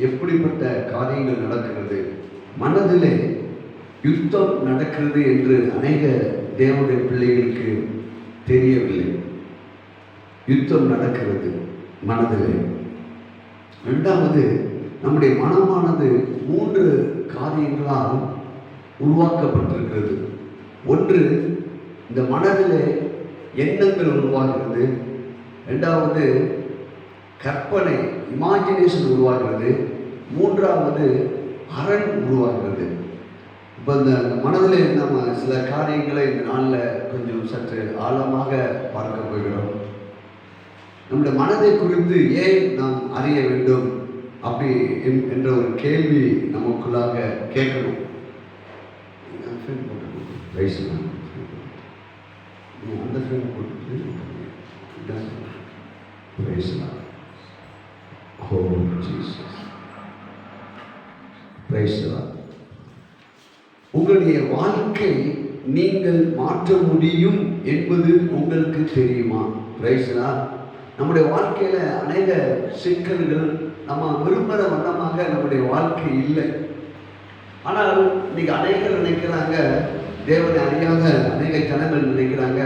எப்படிப்பட்ட காரியங்கள் நடக்கிறது, மனதிலே யுத்தம் நடக்கிறது என்று அநேக தேவனுடைய பிள்ளைகளுக்கு தெரியவில்லை. யுத்தம் நடக்கிறது மனதிலே. இரண்டாவது, நம்முடைய மனமானது 3 காரியங்களால் உருவாக்கப்பட்டிருக்கிறது. ஒன்று, இந்த மனதிலே எண்ணங்கள் உருவாகிறது. இரண்டாவது, கற்பனை இமேஜினேஷன் உருவாகிறது. மூன்றாவது, அரண் உருவாகிறது. இப்போ இந்த மனதில் நம்ம சில காரியங்களை இந்த நாளில் கொஞ்சம் சற்று ஆழமாக பார்க்க போகிறோம். நம்முடைய மனதை குறித்து ஏன் நாம் அறிய வேண்டும் அப்படி என்ற ஒரு கேள்வி நமக்குள்ளாக கேட்கணும். அந்த ஃப்ரெண்ட் போட்டு உங்களுடைய வாழ்க்கை நீங்கள் மாற்ற முடியும் என்பது உங்களுக்கு தெரியுமா? பிரைஸ்லா. நம்முடைய வாழ்க்கையில அநேக சிக்கல்கள், நம்ம விரும்புகிற வண்ணமாக நம்முடைய வாழ்க்கை இல்லை. ஆனால் இன்னைக்கு அநேகர் நினைக்கிறாங்க, தேவனை அறியாத அநேக ஜனங்கள் நினைக்கிறாங்க,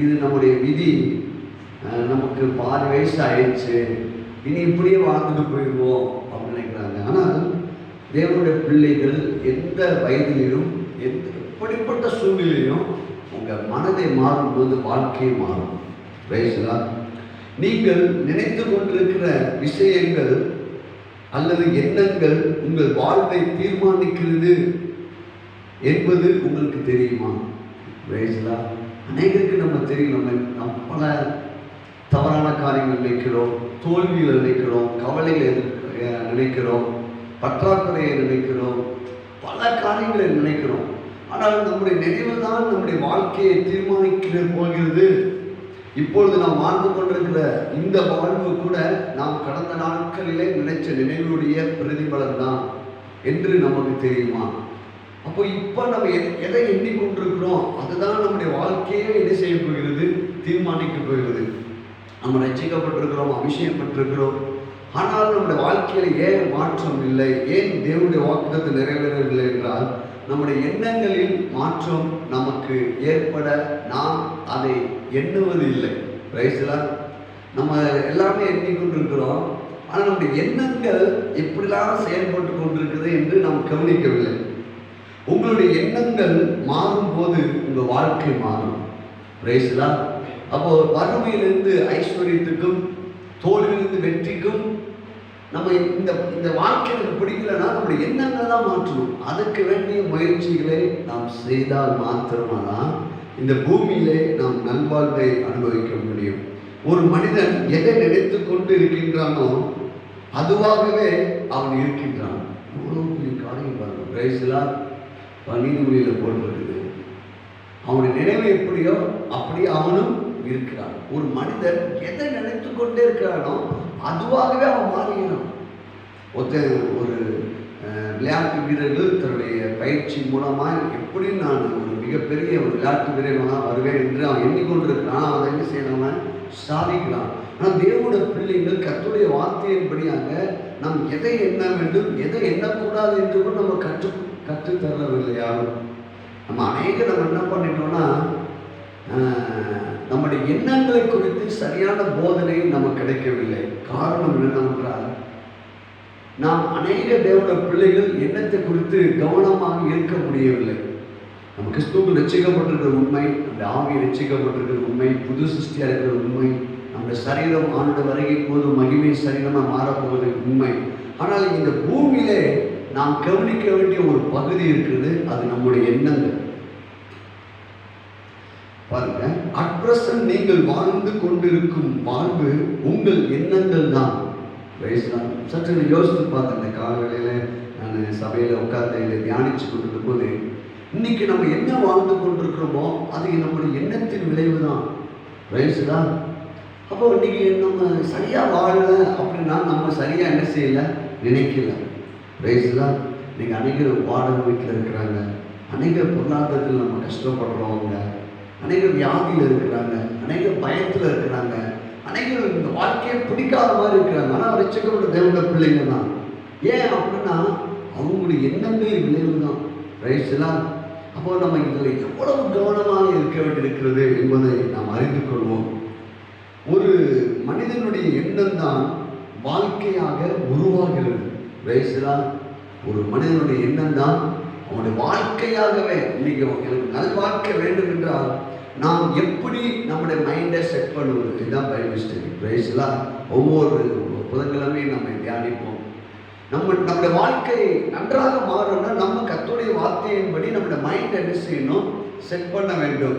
இது நம்முடைய விதி, நமக்கு பாதி வயசு ஆயிடுச்சு, இனி இப்படியே வாழ்ந்துட்டு போயிடுவோம் அப்படின்னு நினைக்கிறாங்க. ஆனால் தேவனுடைய பிள்ளைகள் எந்த வயதிலும் எப்படிப்பட்ட சூழ்நிலையும் உங்கள் மனதை மாறும்போது வாழ்க்கையை மாறும். பிரைஸ்லா. நீங்கள் நினைத்து கொண்டிருக்கிற விஷயங்கள் அல்லது எண்ணங்கள் உங்கள் வாழ்வை தீர்மானிக்கிறது என்பது உங்களுக்கு தெரியுமா? பிரைஸ்லா. அநேகருக்கு நம்ம தெரியும், நம்ம பல தவறான காரியங்கள் நினைக்கிறோம், தோல்வியில் நினைக்கிறோம், கவலையில் நினைக்கிறோம், பற்றாக்குறையை நினைக்கிறோம், பல காரியங்களை நினைக்கிறோம். ஆனால் நம்முடைய நினைவு தான் நம்முடைய வாழ்க்கையை தீர்மானிக்க போகிறது. இப்பொழுது நாம் வாழ்ந்து கொண்டிருக்கிற இந்த வாழ்வு கூட நாம் கடந்த நாட்களிலே நினைச்ச நினைவுடைய பிரதிபலன் தான் என்று நமக்கு தெரியுமா? அப்போ இப்போ நம்ம எதை எண்ணிக்கொண்டிருக்கிறோம் அதுதான் நம்முடைய வாழ்க்கையே என்ன செய்ய போகிறது, தீர்மானிக்க போகிறது. நம்ம ரட்சிக்கப்பட்டிருக்கிறோம், அபிஷேகம் பெற்றிருக்கிறோம், ஆனால் நம்முடைய வாழ்க்கையில் ஏன் மாற்றம் இல்லை, ஏன் தேவனுடைய வாக்குத்தத்தை நிறைவேறவில்லை என்றால் நம்முடைய எண்ணங்களில் மாற்றம் நமக்கு ஏற்பட நாம் அதை எண்ணுவது இல்லை. ரைஸ்லா. நம்ம எல்லாமே எண்ணிக்கொண்டிருக்கிறோம், ஆனால் நம்முடைய எண்ணங்கள் எப்படிலாம் செயல்பட்டு கொண்டிருக்குது என்று நாம் கவனிக்கவில்லை. உங்களுடைய எண்ணங்கள் மாறும்போது உங்கள் வாழ்க்கை மாறும். ரைஸ்லா. அப்போ வறுமையிலிருந்து ஐஸ்வர்யத்துக்கும், தோல்வியிலிருந்து வெற்றிக்கும் நம்ம இந்த வாழ்க்கை எனக்கு பிடிக்கலன்னா நம்முடைய எண்ணங்கள் தான் மாற்றணும். அதுக்கு வேண்டிய முயற்சிகளை நாம் செய்தால் மாத்திரமாதான் இந்த பூமியிலே நாம் நல்வாழ்வை அனுபவிக்க முடியும். ஒரு மனிதன் எதை நினைத்து கொண்டு இருக்கின்றானோ அதுவாகவே அவன் இருக்கின்றான். எவ்வளோ பெரிய காரியம் பாருங்க. பிரைஸ்லாம் நீதிமொழியில் போட்டிருக்குது, அவனுடைய நினைவு எப்படியோ அப்படியே அவனும் இருக்கிறான். ஒரு மனிதன் எதை நினைத்து கொண்டே இருக்கிறானோ அதுவாகவே அவன் மாறுகிறான். ஒரு விளையாட்டு வீரர்கள் தன்னுடைய பயிற்சி மூலமாக எப்படி நான் ஒரு மிகப்பெரிய ஒரு விளையாட்டு வீரனாக வருவேன் என்று அவன் எண்ணிக்கொண்டிருக்கிறான். அதை என்ன செய்யணும், சாதிக்கிறான். ஆனால் தேவனுடைய பிள்ளைகள் கர்த்தருடைய வார்த்தையின்படியாக நாம் எதை எண்ண வேண்டும், எதை எண்ணக்கூடாது என்று கூட நம்ம கற்றுத்தரவில்லை யாரும். நம்ம நம்ம என்ன பண்ணிட்டோம்னா, நம்முடைய எண்ணங்களை குறித்து சரியான போதனை நமக்கு கிடைக்கவில்லை. காரணம் என்னவென்றால், நாம் அநேக தேவனுடைய பிள்ளைகள் எண்ணத்தை குறித்து கவனமாக இருக்க முடியவில்லை. நம்ம கிறிஸ்துவுக்கு ரட்சிக்கப்பட்டிருக்கிற உண்மை, அந்த ஆவி ரட்சிக்கப்பட்டிருக்கிற உண்மை, புது சிருஷ்டியாக இருக்கிற உண்மை, நம்முடைய சரீரம் ஆண்டு வரைக்கும் போது மகிமை சரீரமாக மாறப்போவது உண்மை. ஆனால் இந்த பூமியிலே நாம் கவனிக்க வேண்டிய ஒரு பகுதி இருக்கிறது, அது நம்முடைய எண்ணங்கள். பாருங்க, அட்ரஸன் நீங்கள் வாழ்ந்து கொண்டிருக்கும் வாழ்வு உங்கள் எண்ணங்கள் தான். சற்று யோசித்து பார்த்தேன். இந்த காலவேளையில் நான் சபையில் உட்கார்ந்து தியானிச்சு கொண்டிருக்கும் போது, இன்னைக்கு நம்ம என்ன வாழ்ந்து கொண்டிருக்கிறோமோ அது நம்முடைய எண்ணத்தின் விளைவு தான். வயசுதான். அப்போ இன்னைக்கு நம்ம சரியாக வாழல அப்படின்னா நம்ம சரியாக என்ன செய்யலை, நினைக்கல. வயசுதான். இன்னைக்கு அநேகர் வாடகை வீட்டில் இருக்கிறாங்க, அநேகர் பொருளாதாரத்தில் நம்ம கஷ்டப்படுறவங்க, அநேகர் வியாதியில் இருக்கிறாங்க, அநேகர் பயத்தில் இருக்கிறாங்க, அநேகர் இந்த வாழ்க்கையை பிடிக்காத மாதிரி இருக்கிறாங்க. ஆனால் ரட்சிக்கப்பட்ட தேவனுடைய பிள்ளைங்க தான். ஏன் அப்படின்னா அவங்களுடைய எண்ணங்கள் விளைவு தான். ரைட்ஸ்லாம். அப்போ நம்ம இதில் எவ்வளவு கவனமாக இருக்க வேண்டியிருக்கிறது என்பதை நாம் அறிந்து கொள்வோம். ஒரு மனிதனுடைய எண்ணம் தான் வாழ்க்கையாக உருவாகிறது. ரைட்ஸ்லாம். ஒரு மனிதனுடைய எண்ணம் தான் அவனுடைய வாழ்க்கையாகவே. இன்னைக்கு எனக்கு நல்வாழ்க்கை வேண்டும் என்றால் நாம் எப்படி நம்முடைய மைண்டை செட் பண்ணுவது, இதுதான் பைபிள் ஸ்டடி. ரைட்ஸ்லாம். ஒவ்வொரு புதன்கிழமை நம்ம தியானிப்போம். நம்முடைய வாழ்க்கை நன்றாக மாறணும்னா நம்ம கர்த்தருடைய வார்த்தையின்படி நம்முடைய மைண்ட் என்ன செய்யணும், செட் பண்ண வேண்டும்.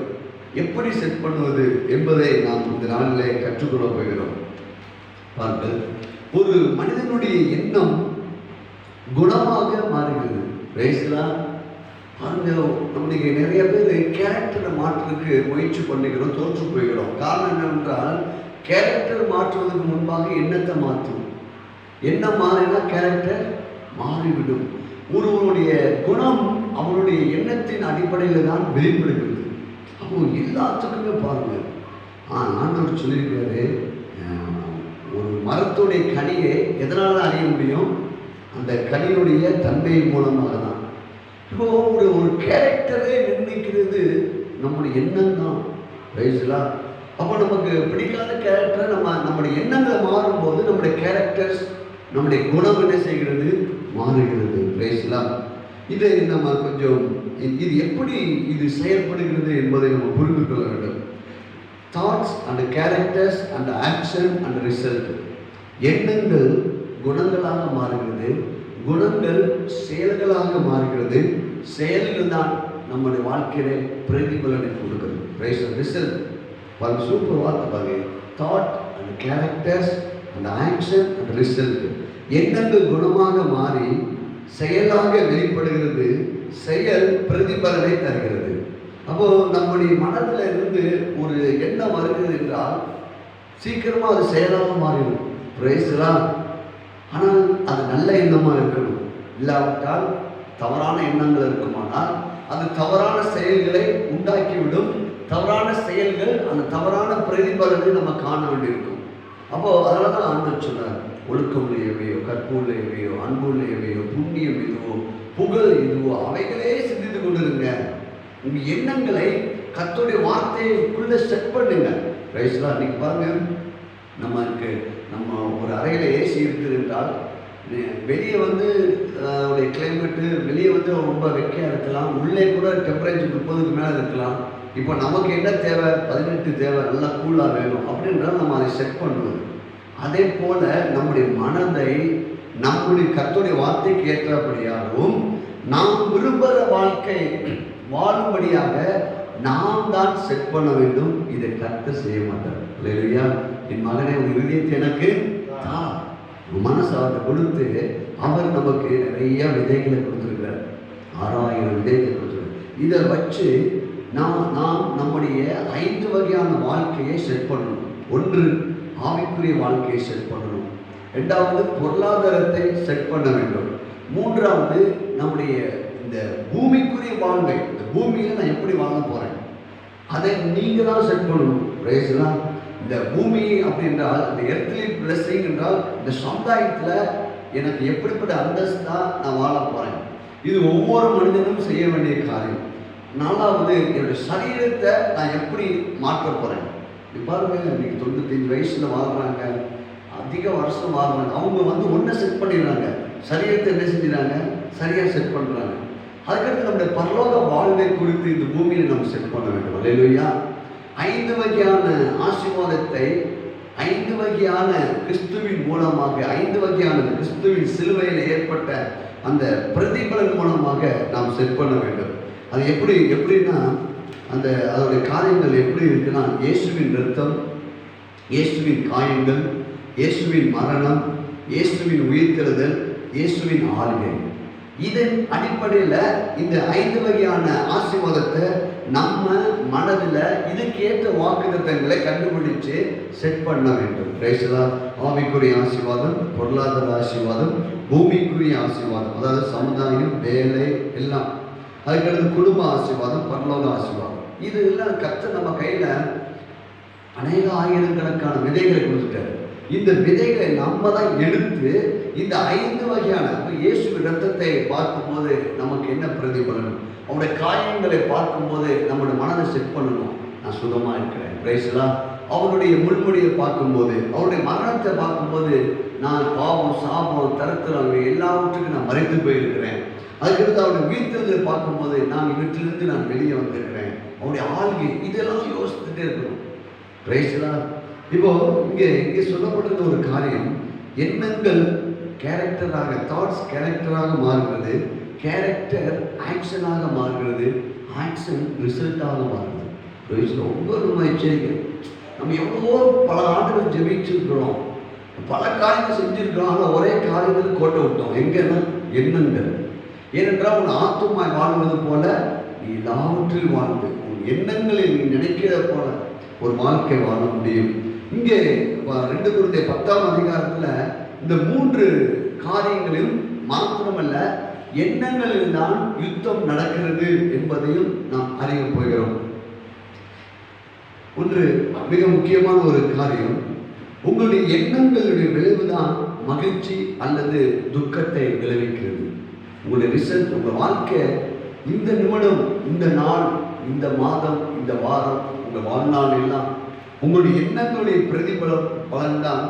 எப்படி செட் பண்ணுவது என்பதை நாம் இந்த நாளிலே கற்றுக்கொள்ள போகிறோம். பாருங்கள், ஒரு மனிதனுடைய எண்ணம் குணமாக மாறுகிறது. ரைஸ்லாம். பாருங்க, நம்மளுக்கு நிறைய பேர் கேரக்டரை மாற்றுறதுக்கு முயற்சி பண்ணிக்கிறோம், தோற்று போய்கிறோம். காரணம் என்னவென்றால் கேரக்டர் மாற்றுவதற்கு முன்பாக எண்ணத்தை மாற்றும். என்ன மாறினா கேரக்டர் மாறிவிடும். ஒருவனுடைய குணம் அவனுடைய எண்ணத்தின் அடிப்படையில் தான் வெளிப்படுகிறது. அப்போ எல்லாத்துக்குமே பாருங்க, ஆண்டவர் சொல்லியிருக்காரு, ஒரு மரத்துடைய கனியை எதனால் அறிய முடியும், அந்த கனியுடைய தன்மை மூலமாக தான். இப்போ ஒரு கேரக்டரை நிர்ணயிக்கிறது நம்முடைய எண்ணம் தான். ரைஸ்லா. அப்போ நமக்கு பிடிக்காத கேரக்டரை நம்முடைய எண்ணங்களை மாறும்போது நம்முடைய கேரக்டர்ஸ், நம்முடைய குணம் என்ன செய்கிறது, மாறுகிறது. ரைஸ்லாம். இதை நம்ம கொஞ்சம் இது எப்படி இது செயல்படுகிறது என்பதை நம்ம புரிந்து கொள்ள வேண்டும். Thoughts and characters and action and result. எண்ணங்கள் குணங்களாக மாறுகிறது, குணங்கள் செயல்களாக மாறுகிறது, செயல்கள் தான் நம்முடைய வாழ்க்கையிலே பிரதிபலனை கொடுக்கிறது. ரிசல்ட். பாருங்க, சூப்பர் வார்த்தை பாருங்க. Thought and characters and action and result. எண்ணங்கள் குணமாக மாறி செயலாக வெளிப்படுகிறது, செயல் பிரதிபலனை தருகிறது. அப்போ நம்முடைய மனதில் இருந்து ஒரு எண்ணம் வருகிறது என்றால் சீக்கிரமாக அது செயலாக மாறிடும். பிரைஸ்லாம். ஆனால் அது நல்ல எண்ணமாக இருக்கணும். இல்லாவிட்டால் தவறான எண்ணங்கள் இருக்குமானால் அது தவறான செயல்களை உண்டாக்கிவிடும். தவறான செயல்கள் அந்த தவறான பிரதிபலனை நம்ம காண வேண்டியிருக்கும். அப்போ அதனால தான் ஆண்டவர் சொன்னார், ஒழுக்கமுடையவையோ கற்புடையவையோ அன்புடையவையோ புண்ணியம் எதுவோ புகழ் எதுவோ அவைகளே சிந்தித்து கொண்டிருங்க. உங்கள் எண்ணங்களை கர்த்தருடைய வார்த்தைக்குள்ளே செட் பண்ணுங்க. ரைஸ்லாம். இன்னைக்கு பாருங்க, நம்ம ஒரு அறையில் ஏசி இருக்குது என்றால் வெளியே உடைய கிளைமேட்டு வெளியே ரொம்ப வெக்கையாக இருக்கலாம், உள்ளே கூட டெம்பரேச்சர் 30க்கு மேலே இருக்கலாம். இப்போ நமக்கு என்ன தேவை, 18 தேவை, நல்லா கூலாக வேணும் அப்படின்றால் நம்ம அதை செட் பண்ணுவோம். அதே போல் நம்முடைய மனதை நம்முடைய கர்த்தருடைய வார்த்தைக்கு ஏற்றபடியாகவும் நாம் விரும்புகிற வாழ்க்கை வாழும்படியாக நாம் தான் செட் பண்ண வேண்டும். இதை கர்த்தர் செய்ய மாட்டார். இல்லையா? என் மகனை ஒரு இதயத்தை எனக்கு தான் மனசு அவர்கிட்ட கொடுத்து அவர் நமக்கு நிறைய விதைகளை கொடுத்துருக்கிறார். 6000 விதைகளை கொடுத்துருக்கார். இதை வச்சு நாம் நம்முடைய 5 வகையான வாழ்க்கையை செட் பண்ணணும். 1, ஆவிக்குரிய வாழ்க்கையை செட் பண்ணணும். 2வது, பொருளாதாரத்தை செட் பண்ண வேண்டும். 3வது, நம்முடைய இந்த பூமிக்குரிய வாழ்வை, இந்த பூமியில் நான் எப்படி வாழ போகிறேன் அதை நீங்கள் தான் செட் பண்ணணும். ரைஸ்லாம். இந்த பூமி அப்படின்றால் இந்த எர்த்லி பிளஸிங் என்றால் இந்த சமுதாயத்தில் எனக்கு எப்படிப்பட்ட அந்தஸ்தாக நான் வாழ போகிறேன், இது ஒவ்வொரு மனிதனும் செய்ய வேண்டிய காரியம். 4வது, என்னுடைய சரீரத்தை நான் எப்படி மாற்ற போகிறேன். இப்போ பாருங்க, இன்னைக்கு 95 வயசில் வாழ்கிறாங்க, அதிக வருஷம் வாழ்கிறாங்க. அவங்க ஒன்றை செட் பண்ணிடுறாங்க, சரீரத்தை என்ன செஞ்சுறாங்க, சரியாக செட் பண்ணுறாங்க. அதுக்கடுத்து நம்முடைய பரலோக வாழ்வை குறித்து இந்த பூமியில் நம்ம செட் பண்ண வேண்டும். அல்லேலூயா. 5 வகையான ஆசீர்வாதத்தை 5 வகையான கிறிஸ்துவின் மூலமாக, 5 வகையான கிறிஸ்துவின் சிலுவையில் ஏற்பட்ட அந்த பிரதிபலன் மூலமாக நாம் செட் பண்ண வேண்டும். அது எப்படின்னா அதோடைய காரியங்கள் எப்படி இருக்குன்னா, இயேசுவின் இரத்தம், இயேசுவின் காயங்கள், இயேசுவின் மரணம், இயேசுவின் உயிர்த்தெழுதல், இயேசுவின் ஆளுகை. இதன் அடிப்படையில் இந்த 5 வகையான ஆசீர்வாதத்தை நம்ம மனதில் இதுக்கேற்ற வாக்குத்தத்தங்களை கண்டுபிடிச்சு செட் பண்ண வேண்டும். ரைஸ்லாம். ஆவிக்குரிய ஆசீர்வாதம், பொருளாதார ஆசீர்வாதம், பூமிக்குரிய ஆசீர்வாதம், அதாவது சமுதாயம், வேலை எல்லாம். அதுக்கடுத்து குடும்ப ஆசீர்வாதம், பரலோக ஆசீர்வாதம். இது எல்லாம் கர்த்தர் நம்ம கையில் அநேக ஆயிரக்கணக்கான விதைகளை கொடுத்துட்டாரு. இந்த விதைகளை நம்ம தான் எடுத்து இந்த 5 வகையான இயேசு இரத்தத்தை பார்க்கும்போது நமக்கு என்ன பிரதிபலன்? அவருடைய காயங்களை பார்க்கும்போது நம்முடைய மனதை செட் பண்ணணும். நான் சுகமா இருக்கிறேன், பிரைஸ் தி லார்ட். அவருடைய முள்முடியை பார்க்கும்போது, அவருடைய மரணத்தை பார்க்கும்போது, நான் பாவம், சாபம், தரித்திரம் எல்லாவற்றுக்கும் நான் மறைத்து போயிருக்கிறேன். அதுக்கடுத்து அவருடைய உயிர்த்தெழுதலை பார்க்கும்போது, நான் வீட்டிலிருந்து நான் வெளியே வந்திருக்கிறேன். அவருடைய ஆள்கை, இதெல்லாம் யோசித்துட்டே இருக்கணும். Praise the Lord. இப்போ இங்கே சொல்லப்பட்டிருக்க ஒரு காரியம், எண்ணங்கள் கேரக்டராக, தாட்ஸ் கேரக்டராக மாறுகிறது, கேரக்டர் ஆக்ஷனாக மாறுகிறது, ஆக்ஷன் ரிசல்ட்டாக மாறுகிறது. ரொம்ப நம்ம எச்சரிக்கை. நம்ம எவ்வளவோ பல ஆண்டுகள் ஜெபிச்சிருக்கிறோம், பல காரியங்கள் செஞ்சிருக்கிறோம், ஆனால் ஒரே காரியத்தில் கோட்டை விட்டோம். எங்கன்னா எண்ணங்கள். ஏனென்றால் உன் ஆத்துமாய் வாழ்வது போல நீ எல்லாவற்றில் வாழ்ந்து உன் எண்ணங்களில் நீ நினைக்கிறத போல ஒரு வாழ்க்கை வாழ முடியும். இங்கே 2 கொரிந்தியர் 10ஆம் அதிகாரத்தில் இந்த 3 காரியங்களிலும் மாத்திரமல்ல, எண்ணங்களில் தான் யுத்தம் நடக்கிறது என்பதையும் நாம் அறிய போகிறோம். ஒன்று மிக முக்கியமான ஒரு காரியம், உங்களுடைய எண்ணங்களுடைய விளைவுதான் மகிழ்ச்சி அல்லது துக்கத்தை விளைவிக்கிறது. உங்களுடைய ரிசல்ட், உங்கள் வாழ்க்கை, இந்த நிமிடம், இந்த நாள், இந்த மாதம், இந்த வாரம், உங்கள் வாழ்நாள் எல்லாம் உங்களுடைய எண்ணங்களுடைய பலன் தான்.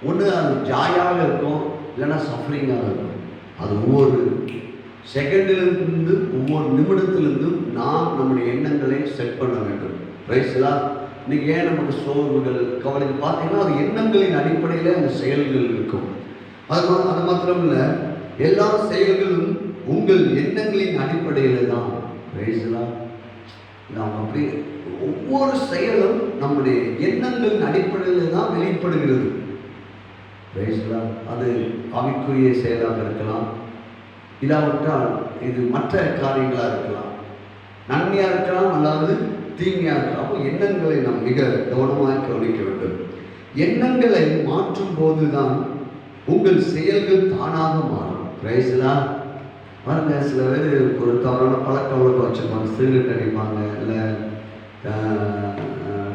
ஒன்று அது ஜாயாக இருக்கும், இல்லைன்னா சஃபரிங்காக இருக்கும். அது ஒவ்வொரு செகண்டிலிருந்து ஒவ்வொரு நிமிடத்திலிருந்தும் நாம் நம்முடைய எண்ணங்களை செட் பண்ண வேண்டும். Praise the Lord. இன்னைக்கு ஏன் நமக்கு சோர்வுகள், கவலை பார்த்தீங்கன்னா அது எண்ணங்களின் அடிப்படையில் அந்த செயல்கள் இருக்கும். அது மாத்திரம் இல்லை, எல்லா செயல்களும் உங்கள் எண்ணங்களின் அடிப்படையில் தான். Praise the Lord. நாம் அப்படி ஒவ்வொரு செயலும் நம்முடைய எண்ணங்களின் அடிப்படையில் தான் வெளிப்படுகிறது. Praise the Lord. அது ஆவிக்குரிய செயலாக இருக்கலாம், இல்லாவிட்டால் இது மற்ற காரியங்களாக இருக்கலாம், நன்மையாக இருக்கலாம், அல்லாது தீமையாக இருக்கலாம். அப்போ எண்ணங்களை நாம் மிக கவனமாக கவனிக்க வேண்டும். எண்ணங்களை மாற்றும் போது தான் உங்கள் செயல்கள் தானாக மாறும். Praise the Lord. பாருங்க, சில பேர் ஒரு தவறான பழக்க வழக்கம் வச்சுருப்பாங்க, சிகரெட் அடிப்பாங்க, இல்லை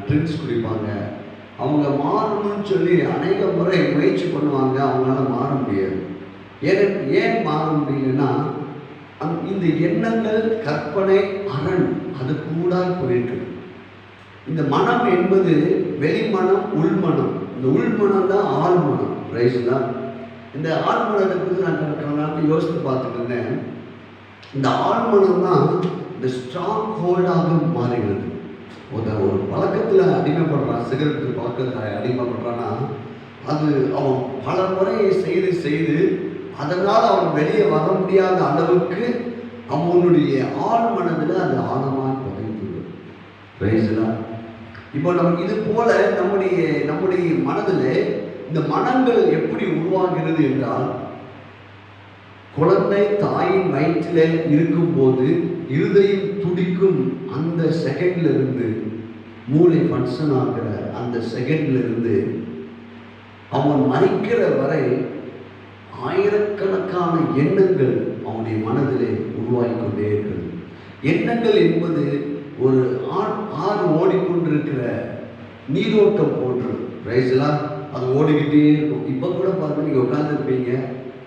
ட்ரிங்க்ஸ் குடிப்பாங்க. அவங்க மாறணும்னு சொல்லி அநேக முறை முயற்சி பண்ணுவாங்க, அவங்களால மாற முடியாது. ஏன் மாற முடியலன்னா, இந்த எண்ணங்கள், கற்பனை, அரண் அது கூட போயிட்டு. இந்த மனம் என்பது வெளிமனம், உள்மனம். இந்த உள்மனம் தான் ஆழ்மனம். Praise the Lord. இந்த ஆழ்மனத்தை குறித்து நான் யோசித்து பார்த்துட்டு இருந்தேன். இந்த ஆழ்மனம் தான் இந்த ஸ்ட்ராங் ஹோல்டாக மாறுகிறது. ஒரு பழக்கத்தில் அடிமைப்படுறான், சிகரெட்டு பழக்கத்தில் அடிமைப்படுறான்னா, அது அவன் பல முறையை செய்து அதனால் அவன் வெளியே வர முடியாத அளவுக்கு அவனுடைய ஆழ் மனதில் அது ஆழமாக பதிந்துள்ளது. Praise the Lord. இப்போ நம்ம இது போல நம்முடைய மனதில் இந்த மனங்கள் எப்படி உருவாகிறது என்றால், குழந்தை தாயின் வயிற்றில் இருக்கும்போது இருதயம் துடிக்கும் அந்த செகண்ட்ல இருந்து, மூளை ஃபங்க்ஷன் ஆகிற அந்த செகண்ட்ல இருந்து அவன் மறிக்கிற வரை ஆயிரக்கணக்கான எண்ணங்கள் அவனுடைய மனதிலே உருவாகி கொண்டே இருக்கிறது. எண்ணங்கள் என்பது ஒரு ஆறு ஓடிக்கொண்டிருக்கிற நீரோட்டம் போன்றது. Praise the Lord. அது ஓடிக்கிட்டே இருக்கும். இப்போ கூட பாருங்க, நீங்கள் உட்காந்துருப்பீங்க,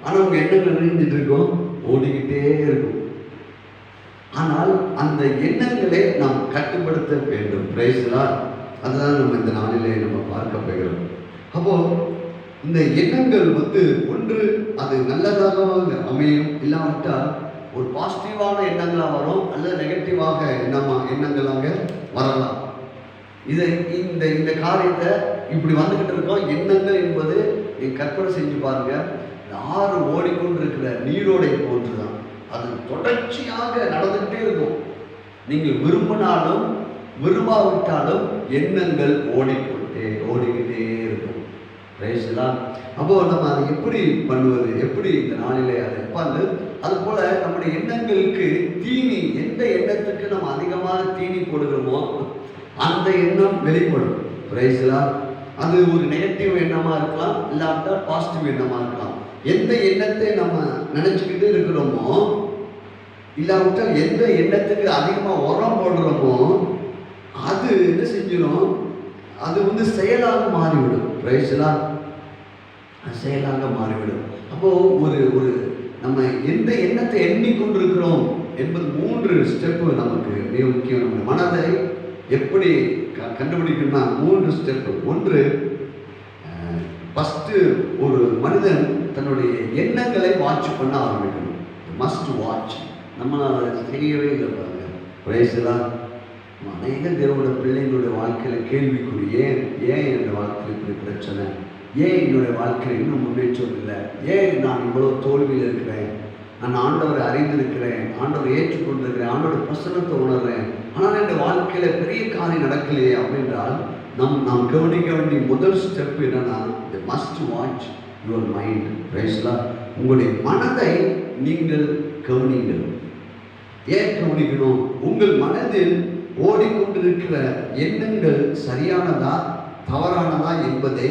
ஆனால் உங்கள் எண்ணங்கள் நினைஞ்சிட்டு இருக்கும், ஓடிக்கிட்டே இருக்கும். ஆனால் அந்த எண்ணங்களை நாம் கட்டுப்படுத்த வேண்டும். Praise the Lord. அதுதான் நம்ம இந்த நாளிலே நம்ம பார்க்க போகிறோம். அப்போ இந்த எண்ணங்கள் ஒன்று அது நல்லதாக அமையும், இல்லாவிட்டால் ஒரு பாசிட்டிவான எண்ணங்களாக வரும், அல்லது நெகட்டிவாக எண்ணங்களாக வரலாம். இந்த காரியத்தை இப்படி வந்துக்கிட்டு இருக்கோம். எண்ணங்கள் என்பது நீங்கள் கற்பனை செஞ்சு பாருங்க, இந்த ஆறு ஓடிக்கொண்டிருக்கிற நீரோடை போன்றுதான். அது தொடர்ச்சியாக நடந்துக்கிட்டே இருக்கும். நீங்கள் விரும்பினாலும் விரும்பாவிட்டாலும் எண்ணங்கள் ஓடிக்கிட்டே இருக்கும். Praise the Lord. அப்போ நம்ம அதை எப்படி பண்ணுவது, எப்படி இந்த நாளிலே அதை உட்கார்ந்து, அது போல நம்முடைய எண்ணங்களுக்கு தீனி, எந்த எண்ணத்துக்கு நம்ம அதிகமாக தீனி போடுகிறோமோ அந்த எண்ணம் வெளிப்படும். Praise the Lord. அது ஒரு நெகட்டிவ் எண்ணமாக இருக்கலாம், இல்லாட்டா பாசிட்டிவ் எண்ணமாக இருக்கலாம். எந்த எண்ணத்தை நம்ம நினச்சிக்கிட்டு இருக்கிறோமோ, இல்லாவிட்டால் எந்த எண்ணத்துக்கு அதிகமாக உரம் போடுறோமோ, அது என்ன செஞ்சிடும், அது செயலாக மாறிவிடும். Praise the Lord. செயலாக மாறிவிடும். அப்போ ஒரு ஒரு நம்ம எந்த எண்ணத்தை எண்ணிக்கொண்டிருக்கிறோம் என்பது 3 ஸ்டெப்பு நமக்கு மிக முக்கியம். நம்ம மனதை எப்படி கண்டுபிடிக்கணும்னா 3 ஸ்டெப்பு. ஒன்று, ஃபஸ்ட்டு ஒரு மனிதன் தன்னுடைய எண்ணங்களை வாட்ச் பண்ண ஆரம்பிக்கணும். Must watch. நம்ம அதை செய்யவே இல்லை பாருங்க. வயசுலாம் அநேக தேவனோட பிள்ளைங்களுடைய வாழ்க்கையில் கேள்விக்குறி. ஏன் என்னோட வாழ்க்கையில் இப்படி பிரச்சனை? ஏன் என்னுடைய வாழ்க்கையில் இன்னும் முன்னேற்றம் இல்லை? ஏன் நான் இவ்வளோ தோல்வியில் இருக்கிறேன்? நான் ஆண்டவரை அறிந்திருக்கிறேன், ஆண்டவரை ஏற்றுக்கொண்டிருக்கிறேன், ஆண்டோட பிரசன்னத்தை உணர்றேன், ஆனால் என் வாழ்க்கையில் பெரிய காரியம் நடக்கலையே அப்படின்றால் நாம் கவனிக்க வேண்டிய முதல் ஸ்டெப் என்னன்னா, தி மஸ்ட் வாட்ச் யுவர் மைண்ட். ரைஸ்லா, உங்களுடைய மனதை நீங்கள் கவனிங்கள். ஏன் கவனிக்கணும்? உங்கள் மனதில் ஓடிக்கொண்டிருக்கிற எண்ணங்கள் சரியானதா தவறானதா என்பதை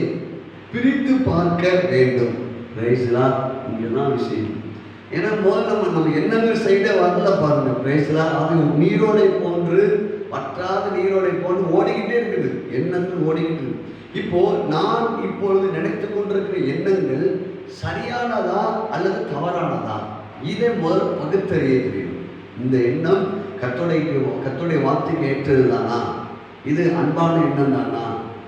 பிரித்து பார்க்க வேண்டும். ரைஸ்லா, இங்கதான் விஷயம். ஏன்னா முதல்ல நம்ம எண்ணங்கள் சைடே வரல பாருங்க. ரைஸ்லா, அது நீரோடை போன்று, வற்றாத நீரோடை போன்று ஓடிக்கிட்டே இருக்குது. எண்ணங்கள் ஓடிக்கிட்டு இருக்கு. இப்போ நான் இப்பொழுது நினைத்து கொண்டிருக்கிற எண்ணங்கள் சரியானதா அல்லது தவறானதா, இதை முதல் பகுத்தறிய தெரியும். இந்த எண்ணம் கர்த்தருடைய வார்த்தைக்கு ஏற்றது தானா? இது அன்பான எண்ணம் தானா?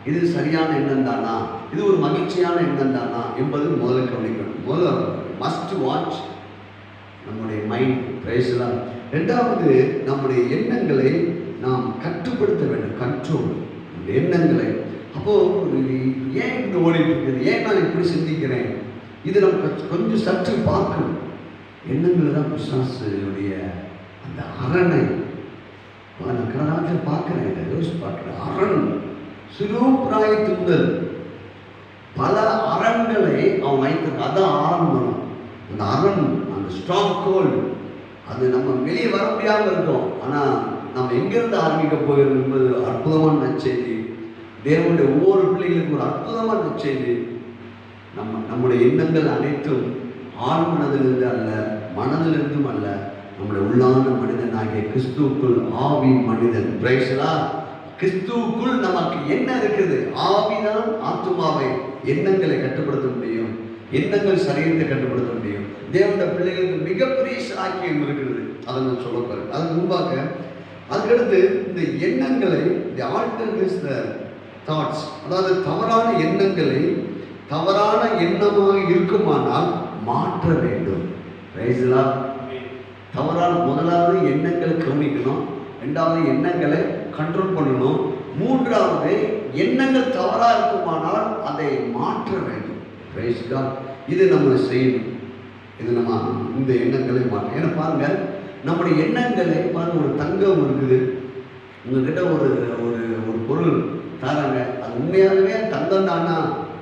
இது சரியான எண்ணம் தானா? இது ஒரு மகிழ்ச்சியான எண்ணம் தானா என்பது முதல்ல கவனிக்கணும். முதல்ல மஸ்ட் வாட்ச் நம்முடைய மைண்ட். பிரைஸ்லாம். ரெண்டாவது, நம்முடைய எண்ணங்களை நாம் கட்டுப்படுத்த வேண்டும். கண்ட்ரோல் எண்ணங்களை. அப்போது ஏன் இப்படி ஓடிட்டு இருக்குது? ஏன் நான் இப்படி சிந்திக்கிறேன்? இது நம்ம கொஞ்சம் சற்று பார்க்கணும். எண்ணங்கள் தான் பிசாசுடைய அந்த அரணை. நான் கடனாக பார்க்குறேன், இதை யோசிச்சு பார்க்குறேன். அரண் சிறு பிராயத்து முதல் பல அரண்களை அவன் வைத்திருக்க. அதான் ஆரம்பம். அந்த அரண், அந்த ஸ்ட்ராங் கோல்டு, அது நம்ம வெளியே வர முடியாமல் இருக்கோம். ஆனால் நம்ம எங்கேருந்து ஆரம்பிக்க போகிறோம் என்பது அற்புதமான நற்செய்தி. தேவனுடைய ஒவ்வொரு பிள்ளைகளுக்கும் ஒரு அற்புதமான நற்செய்தி. நம்முடைய எண்ணங்கள் அனைத்தும் ஆழ் மனதிலிருந்து அல்ல, மனதிலிருந்தும் அல்ல, நம்முடைய உள்ளான மனிதன் ஆகிய கிறிஸ்துவுக்குள் ஆவி மனிதன். பிரைஸ்லா, கிறிஸ்துவுக்குள் நமக்கு என்ன இருக்குது? ஆவிதான் ஆத்துமாவை, எண்ணங்களை கட்டுப்படுத்த முடியும். எண்ணங்கள் சரீரத்தை கட்டுப்படுத்த முடியும். தேவனுடைய பிள்ளைகளுக்கு மிகப்பெரிய சாக்கியம் இருக்கிறது. அதை நான் சொல்ல போறேன். அதுக்கு முன்பாக, அதுக்கடுத்து இந்த எண்ணங்களை, தி ஆல்டர்னேட்ஸ் தி தாட்ஸ், அதாவது தவறான எண்ணங்களை தவறான எண்ணமாக இருக்குமானால் மாற்ற வேண்டும். ரைஸ்லா, தவறான முதலாவது எண்ணங்களை கவனிக்கணும். ரெண்டாவது எண்ணங்களை கண்ட்ரோல் பண்ணணும். மூன்றாவது எண்ணங்கள் தவறாக இருக்குமானால் அதை மாற்ற வேண்டும். ரைஸ்லா, இது நம்ம செய்யணும். இது நம்ம இந்த எண்ணங்களை மாற்ற. ஏன்னா பாருங்க, நம்முடைய எண்ணங்களை பாருங்க. ஒரு தங்கம் இருக்குது, உங்ககிட்ட ஒரு ஒரு ஒரு பொருள் தராங்க. அது உண்மையாகவே தங்கம் தானா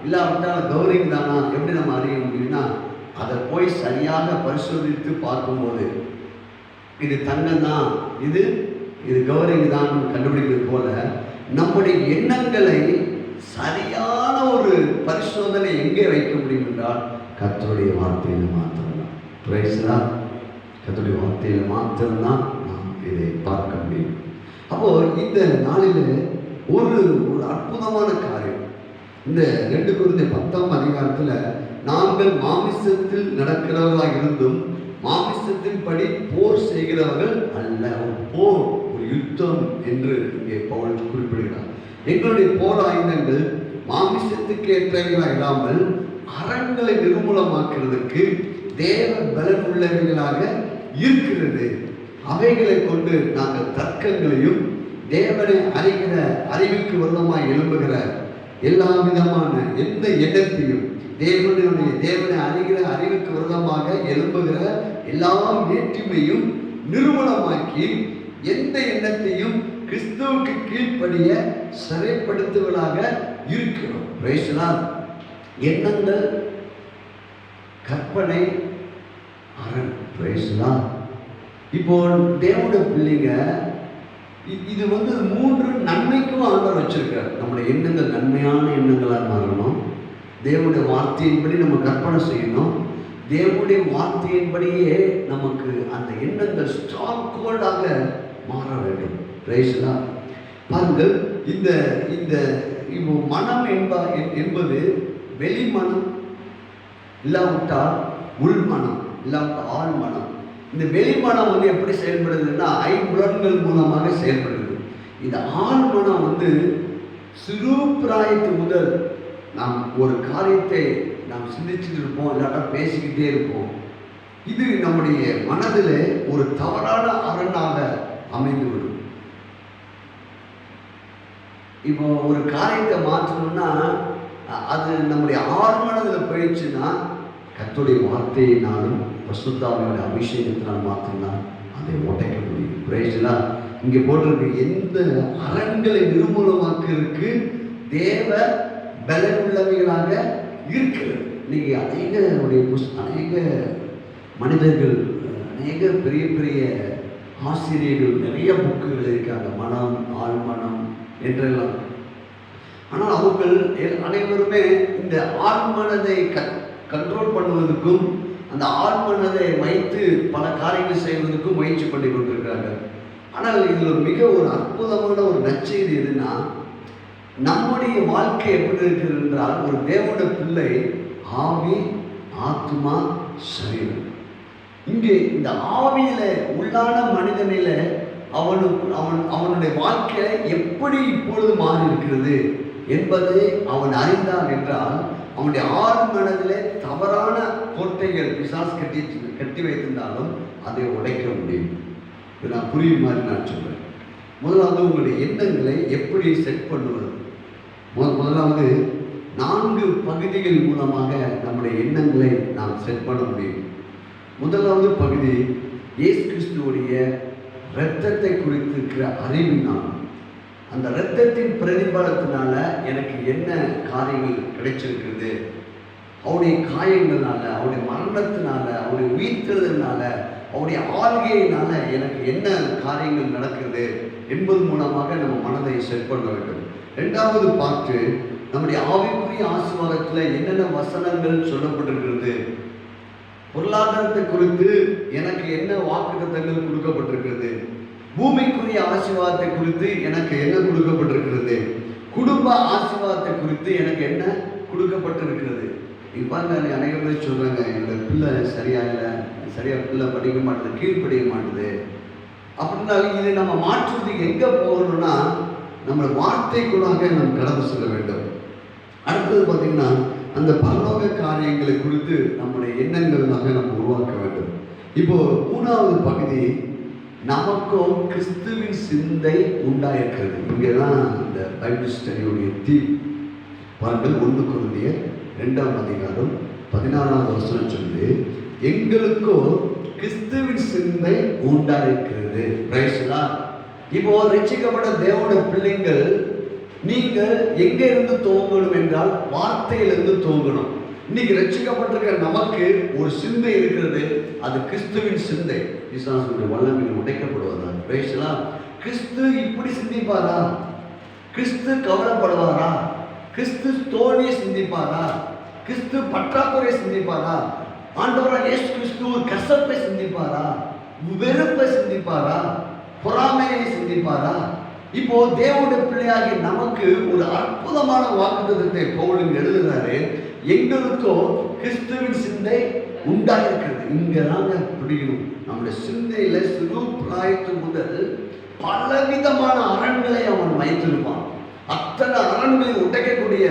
இல்லாவிட்டால் கௌரிங் தானா எப்படி நம்ம அறிய முடியும்னா, அதை போய் சரியாக பரிசோதித்து பார்க்கும்போது இது தங்கம் தான், இது கௌரிங் தான் கண்டுபிடிக்கிறது போல, நம்முடைய எண்ணங்களை சரியான ஒரு பரிசோதனை எங்கே வைக்க முடியும் என்றால் கர்த்தருடைய வார்த்தையில் மாத்திரம்தான். பிரைஸ்லா, கர்த்தருடைய வார்த்தையில் மாத்திரம்தான் நாம் இதை பார்க்க முடியும். அப்போ இந்த நாளில் ஒரு அற்புதமான காரியம். இந்த 2 கொரிந்தியர் 10ஆம் அதிகாரத்தில், நாங்கள் மாமிசத்தில் நடக்கிறவர்களாக இருந்தும் மாமிசத்தின் படி போர் செய்கிறவர்கள் அல்ல. ஒரு போர், ஒரு யுத்தம் என்று இங்கே பவுல் குறிப்பிடுகிறார். எங்களுடைய போர் ஆயுதங்கள் மாமிசத்துக்கு ஏற்றவைகளாக இல்லாமல் அரண்களை நிர்மூலமாக்குறதுக்கு தேவ பலன் உள்ளவைகளாக இருக்கிறது. அவைகளை கொண்டு நாங்கள் தர்க்கங்களையும் தேவனை அறிகிற அறிவுக்கு விரோதமாக எழும்புகிற எல்லா விதமான எந்த எண்ணத்தையும், தேவனை அறிகிற அறிவுக்கு விரோதமாக எழும்புகிற எல்லா வேற்றுமையும் நிறுவனமாக்கி எந்த எண்ணத்தையும் கிறிஸ்துவுக்கு கீழ்ப்படிய சிறைப்படுத்துவதாக இருக்கிறோம். பிரைஸ்லால். எண்ணங்கள், கற்பனை, அரண். பிரைஸ்லால். இப்போ தேவனுடைய பிள்ளைங்க, இது 3 நன்மைக்கும் ஆண்டவர் வச்சிருக்கார். நம்முடைய எண்ணங்கள் நன்மையான எண்ணங்களாக மாறணும். தேவனுடைய வார்த்தையின்படி நம்ம கற்பனை செய்யணும். தேவனுடைய வார்த்தையின்படியே நமக்கு அந்த எண்ணங்கள் ஸ்ட்ராங் கோல்டாக மாற வேண்டும். பிரைஸ்லா. பாருங்கள், இந்த இந்த இப்போ மனம் என்பது வெளி மனம், இல்லாவிட்டால் உள்மனம், இல்லாவிட்டால் ஆழ்மனம். இந்த வெளிமனம் வந்து எப்படி செயல்படுதுன்னா ஐம்புலன்கள் மூலமாக செயல்படுது. இந்த ஆழ்மனம் வந்து சிறு பிராயத்து முதல் நாம் ஒரு காரியத்தை நாம் சிந்திச்சுட்டு இருப்போம், இல்லாட்டா பேசிக்கிட்டே இருப்போம். இது நம்முடைய மனதில் ஒரு தவறான அரணாக அமைந்துவிடும். இப்போ ஒரு காரியத்தை மாற்றணும்னா அது நம்முடைய ஆழ்மனதில் போயிடுச்சுன்னா கர்த்தருடைய வார்த்தையினாலும் பரிசுத்தாவியோட அபிஷேகத்தினால் மாற்றினால் அதை உடைக்க முடியும். பிரைஸ்லாம் இங்கே போட்டிருக்கு, எந்த அரண்களை நிர்மூலமாக்கிறதுக்கு தேவ பலனுள்ளவைகளாக இருக்கிறது. இன்னைக்கு அநேக மனிதர்கள், அநேக பெரிய பெரிய ஆசிரியர்கள் நிறைய புக்குகள் இருக்காங்க, மனம், ஆழ்மனம் என்றெல்லாம். ஆனால் அவர்கள் அனைவருமே இந்த ஆழ்மனதை கண்ட்ரோல் பண்ணுவதற்கும் அந்த ஆழ்மனதை வைத்து பல காரியங்கள் செய்வதற்கும் முயற்சி பண்ணி கொண்டிருக்கிறார்கள். ஆனால் இதில் மிக ஒரு அற்புதமான ஒரு நற்செய்தி எதுன்னா, நம்முடைய வாழ்க்கை எப்படி இருக்கிறது என்றால், ஒரு தேவனுடைய பிள்ளை ஆவி, ஆத்மா, சரீரம். இங்கே இந்த ஆவியில உள்ளான மனிதனில அவனுடைய வாழ்க்கையில எப்படி இப்பொழுது மாறி இருக்கிறது என்பதை அவன் அறிந்தான் என்றால், அவனுடைய ஆறு மனதிலே தவறான கோட்டைகள் பிசாசு கட்டி வைத்திருந்தாலும் அதை உடைக்க முடியும். நான் புரியும் மாதிரி நான் சொல்றேன். முதலாவது உங்களுடைய எண்ணங்களை எப்படி செட் பண்ணுவது. முதலாவது 4 பகுதிகள் மூலமாக நம்முடைய எண்ணங்களை நாம் செட் பண்ண முடியும். முதலாவது பகுதி, இயேசு கிறிஸ்துவுடைய இரத்தத்தை குறித்து இருக்கிற அறிவினால், அந்த இரத்தத்தின் பிரதிபலத்தினால எனக்கு என்ன காரியங்கள் கிடைச்சிருக்கிறது, அவருடைய காயங்கள்னால, அவருடைய மரணத்தினால, அவருடைய உயிர்த்தெழுதலினால, அவருடைய ஆள்கையினால எனக்கு என்ன காரியங்கள் நடக்குது என்பது மூலமாக நம்ம மனதை செட் பண்ண வேண்டும். 2வது பார்த்து, நம்முடைய ஆவிக்குரிய ஆசீர்வாதத்தில் என்னென்ன வசனங்கள் சொல்லப்பட்டிருக்கிறது, பொருளாதாரத்தை குறித்து எனக்கு என்ன வாக்குத்தத்தங்கள் கொடுக்கப்பட்டிருக்கிறது, பூமிக்குரிய ஆசீர்வாதத்தை குறித்து எனக்கு என்ன கொடுக்கப்பட்டிருக்கிறது, குடும்ப ஆசீர்வாதத்தை குறித்து எனக்கு என்ன கொடுக்கப்பட்டிருக்கிறது. இப்போ அநேக பேர் சொல்கிறாங்க, என்னோட பிள்ளை சரியாக பிள்ளை படிக்க மாட்டேது, கீழ்ப்படிய மாட்டுது அப்படின்னாலும் இதை நம்ம மாற்றுறதுக்கு எங்கே போகணும்னா நம்ம வார்த்தைக்குள்ளாக நாம் கடந்து செல்ல வேண்டும். அடுத்தது பார்த்திங்கன்னா, அந்த பரலோக காரியங்களை குறித்து நம்முடைய எண்ணங்களாக நம்ம உருவாக்க வேண்டும். இப்போ 3வது பகுதி, நமக்கும் கிறிஸ்துவின் சிந்தை உண்டாயிருக்கிறது. இங்கே தான் இந்த பைபிள் ஸ்டடியுடைய தீம் பாருங்கள். 1 கொரிந்தியர் 2ஆம் அதிகாரம் 16வது வசனம் சொல்லி, எங்களுக்கோ கிறிஸ்துவின் சிந்தை உண்டாயிருக்கிறது. பிரைஸ்லா. இப்போ ரட்சிக்கப்பட்ட தேவனுடைய பிள்ளைங்கள், நீங்கள் எங்க இருந்து துவங்கணும் என்றால் வார்த்தையிலிருந்து துவங்கணும். இன்னைக்கு ரட்சிக்கப்பட்டிருக்கிற நமக்கு ஒரு சிந்தை இருக்கிறது, அது கிறிஸ்துவின் சிந்தை. பிசாசுடைய வல்லமையில் உடைக்கப்படுவதா. பிரைஸ்லா. கிறிஸ்து இப்படி சிந்திப்பாரா? கிறிஸ்து கவலைப்படுவாரா? கிறிஸ்து தோல்வியை சிந்திப்பாரா? கிறிஸ்து பற்றாக்குறையை சிந்திப்பாரா? ஆண்டவராக இயேசு கிறிஸ்து கசப்பை சிந்திப்பாரா? வெறுப்பை சிந்திப்பாரா? பொறாமையை சிந்திப்பாரா? இப்போ தேவனுடைய பிள்ளையாகி நமக்கு ஒரு அற்புதமான வாக்குத்தத்தத்தை பவுல் எழுதுகிறாரு. எங்களுக்கோ கிறிஸ்துவின் சிந்தை உண்டாயிருக்கிறது. இங்க தாங்க பிடிக்கணும். நம்முடைய சிந்தையில சிறு பிராயத்து முதல் பலவிதமான அரண்களை அவன் வைத்திருப்பான். அத்தனை அரண்களை உடைக்கக்கூடிய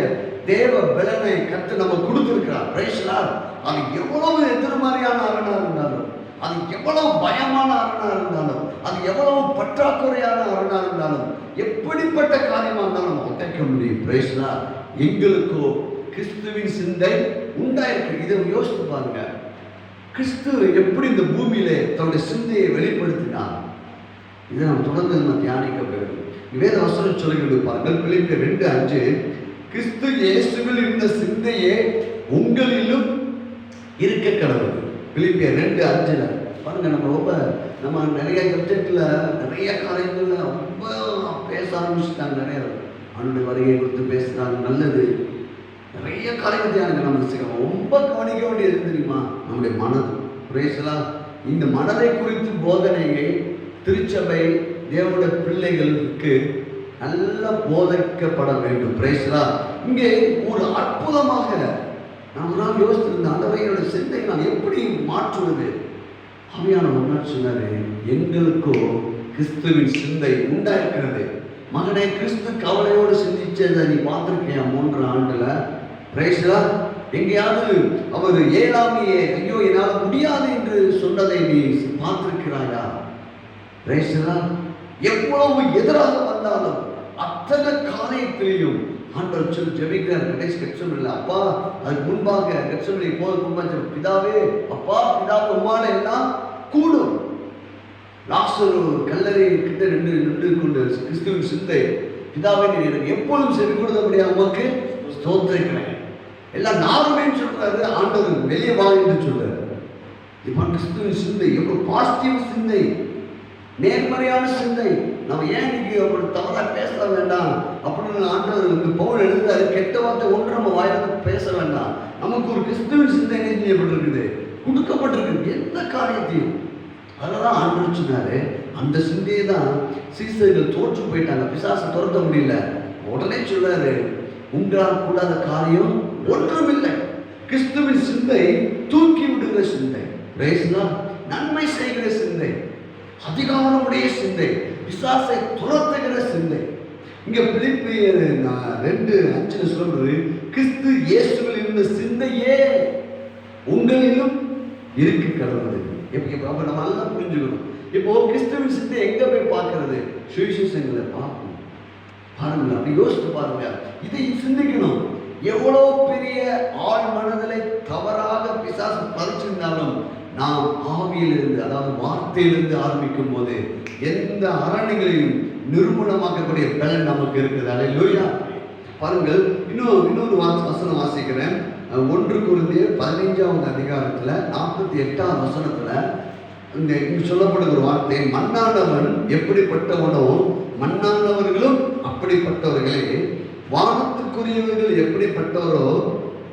தேவ பலனை கத்து நம்ம கொடுத்திருக்கிறார். பிரைஸ்லார். அது எவ்வளவு எதிர்மறையான அரணா இருந்தாலும், அது எவ்வளவு பயமான அரணா இருந்தாலும், அது எவ்வளவு பற்றாக்குறையான அரணா இருந்தாலும், எப்படிப்பட்ட காரியமா இருந்தாலும் உடைக்க முடியும். பிரைஸ்லார். எங்களுக்கோ கிறிஸ்துவின் சிந்தை உண்டாயிருக்கு. இதை யோசித்து பாருங்க. கிறிஸ்து எப்படி இந்த பூமியிலே தன்னுடைய சிந்தையை வெளிப்படுத்தினார், இதை நம்ம தொடர்ந்து நம்ம தியானிக்க வேண்டும். வேத வசனம் சொல்லுகிறது பாருங்கள். பிலிப்பியர் 2:5, கிறிஸ்து இயேசுவில் இருந்த சிந்தையே உங்களிலும் இருக்க கடவுள். பிலிப்பியர் 2:5 பாருங்க. நம்ம நிறைய சப்ஜெக்ட்ல நிறைய காரியங்கள்ல ரொம்ப பேச ஆரம்பிச்சுட்டாங்க. நிறைய அவனுடைய வருகை குறித்து பேசுறாங்க, நல்லது. நிறைய காரியத்தை நம்ம ரொம்ப கவனிக்க வேண்டியது தெரியுமா? நம்முடைய மனது. பிரேசலாம். இந்த மனதை குறித்து போதனையை திருச்சபை தேவனுடைய பிள்ளைகளுக்கு நல்ல போதிக்கப்பட வேண்டும். பிரேசலாம். இங்கே ஒரு அற்புதமாக நான் ஒரு நாள் யோசித்திருந்தேன், ஆண்டவரே என்னோட சிந்தையை நான் எப்படி மாற்றுவது? ஆவியானவர் சொன்னாரு, எங்களுக்கோ கிறிஸ்துவின் சிந்தை உண்டாயிருக்கிறது. மகனே, கிறிஸ்து கவலையோடு சிந்திச்சதை நீ பார்த்திருக்கியா 3 ஆண்டுல? பிரைஸ்லா, எங்கேயாவது அவர் ஏழாமையே ஐயோ என்னால் முடியாது என்று சொன்னதை நீ பார்த்திருக்கிறாயா? பிரைஸ்லா, எவ்வளவு எதிராக வந்தாலும் அத்தனை காரியத்திலையும் ஆண்டவர் சொல்லி ஜெபிக்கிறார். கடைசி கட்சம் இல்லை, அப்பா அதுக்கு முன்பாக கட்சம் போது பிதாவே, அப்பா பிதாவே உம்மால எல்லாம் கூடும். லாசரு கல்லறை கிட்ட நின்று கொண்டு கிறிஸ்துவின் சிந்தை, பிதாவே நீ எனக்கு எப்பொழுதும் செவி கொடுத்தபடியா உமக்கு ஸ்தோத்திரிக்கிறேன். எல்லாம் நாருமேன்னு சொல்றாரு, ஆண்டவர் வெளியே வா என்று சொல்றாரு. இப்போ கிறிஸ்துவின் சிந்தை எவ்வளவு பாசிட்டிவ் சிந்தை, நேர்மறையான சிந்தை. நம்ம ஏன் இன்னைக்கு அப்படி தவறாக பேச வேண்டாம் அப்படின்னு ஆண்டவர் பவுல் எழுதுறாரு. கெட்ட வார்த்தை ஒன்று நம்ம வாயிலிருந்து பேச வேண்டாம். நமக்கு ஒரு கிறிஸ்துவின் சிந்தை என்ன செய்யப்பட்டிருக்குது, கொடுக்கப்பட்டிருக்கு எந்த காரியத்தையும். அதெல்லாம் ஆண்டவர் சொன்னாரு. அந்த சிந்தையை தான் சீசர்கள் தோற்று போயிட்டாங்க, பிசாசை துரத்த முடியல. உடனே சொல்றாரு, உங்களால் கூடாத காரியம் ஒன்றும் இல்லை. கிறிஸ்துவின் சிந்தை தூக்கி விடுகிற சிந்தை, நன்மை செய்கிற சிந்தை, அதிகாரமுடைய சிந்தை, பிசாசை துரத்துகிற சிந்தை. இங்க பிலிப்பியர் 2:5 சொல்றது, கிறிஸ்து இயேசுவில் இருந்த சிந்தையே உங்களிலும் இருக்கு கடவுள். அப்ப நம்ம நல்லா புரிஞ்சுக்கணும். இப்போ கிறிஸ்துவின் சிந்தை எங்க போய் பார்க்கிறது? சுவிசேஷங்களை பார்க்கணும். பாருங்க, அப்படி யோசித்து பாருங்க, இதை சிந்திக்கணும். எவ்வளவு பெரிய ஆள் மனதிலே தவறாக பிசாசு பதிச்சிருந்தாலும் நாம் ஆவியிலிருந்து, அதாவது வார்த்தையிலிருந்து ஆரம்பிக்கும் போது எந்த அரணிகளையும் நிர்மூலமாக்கக்கூடிய பலன் நமக்கு இருக்குது. அல்லேலூயா. பாருங்கள், இன்னொரு வசனம் வாசிக்கிறேன். 1 கொரிந்தியர் 15ஆம் அதிகாரத்தில் 48ஆம் வசனத்தில் இங்கு சொல்லப்படுகிற வார்த்தை, மண்ணானவன் எப்படிப்பட்டவனோ மண்ணானவர்களும் அப்படிப்பட்டவர்களே, வானத்துக்குரியவர்கள் எப்படிப்பட்டவரோ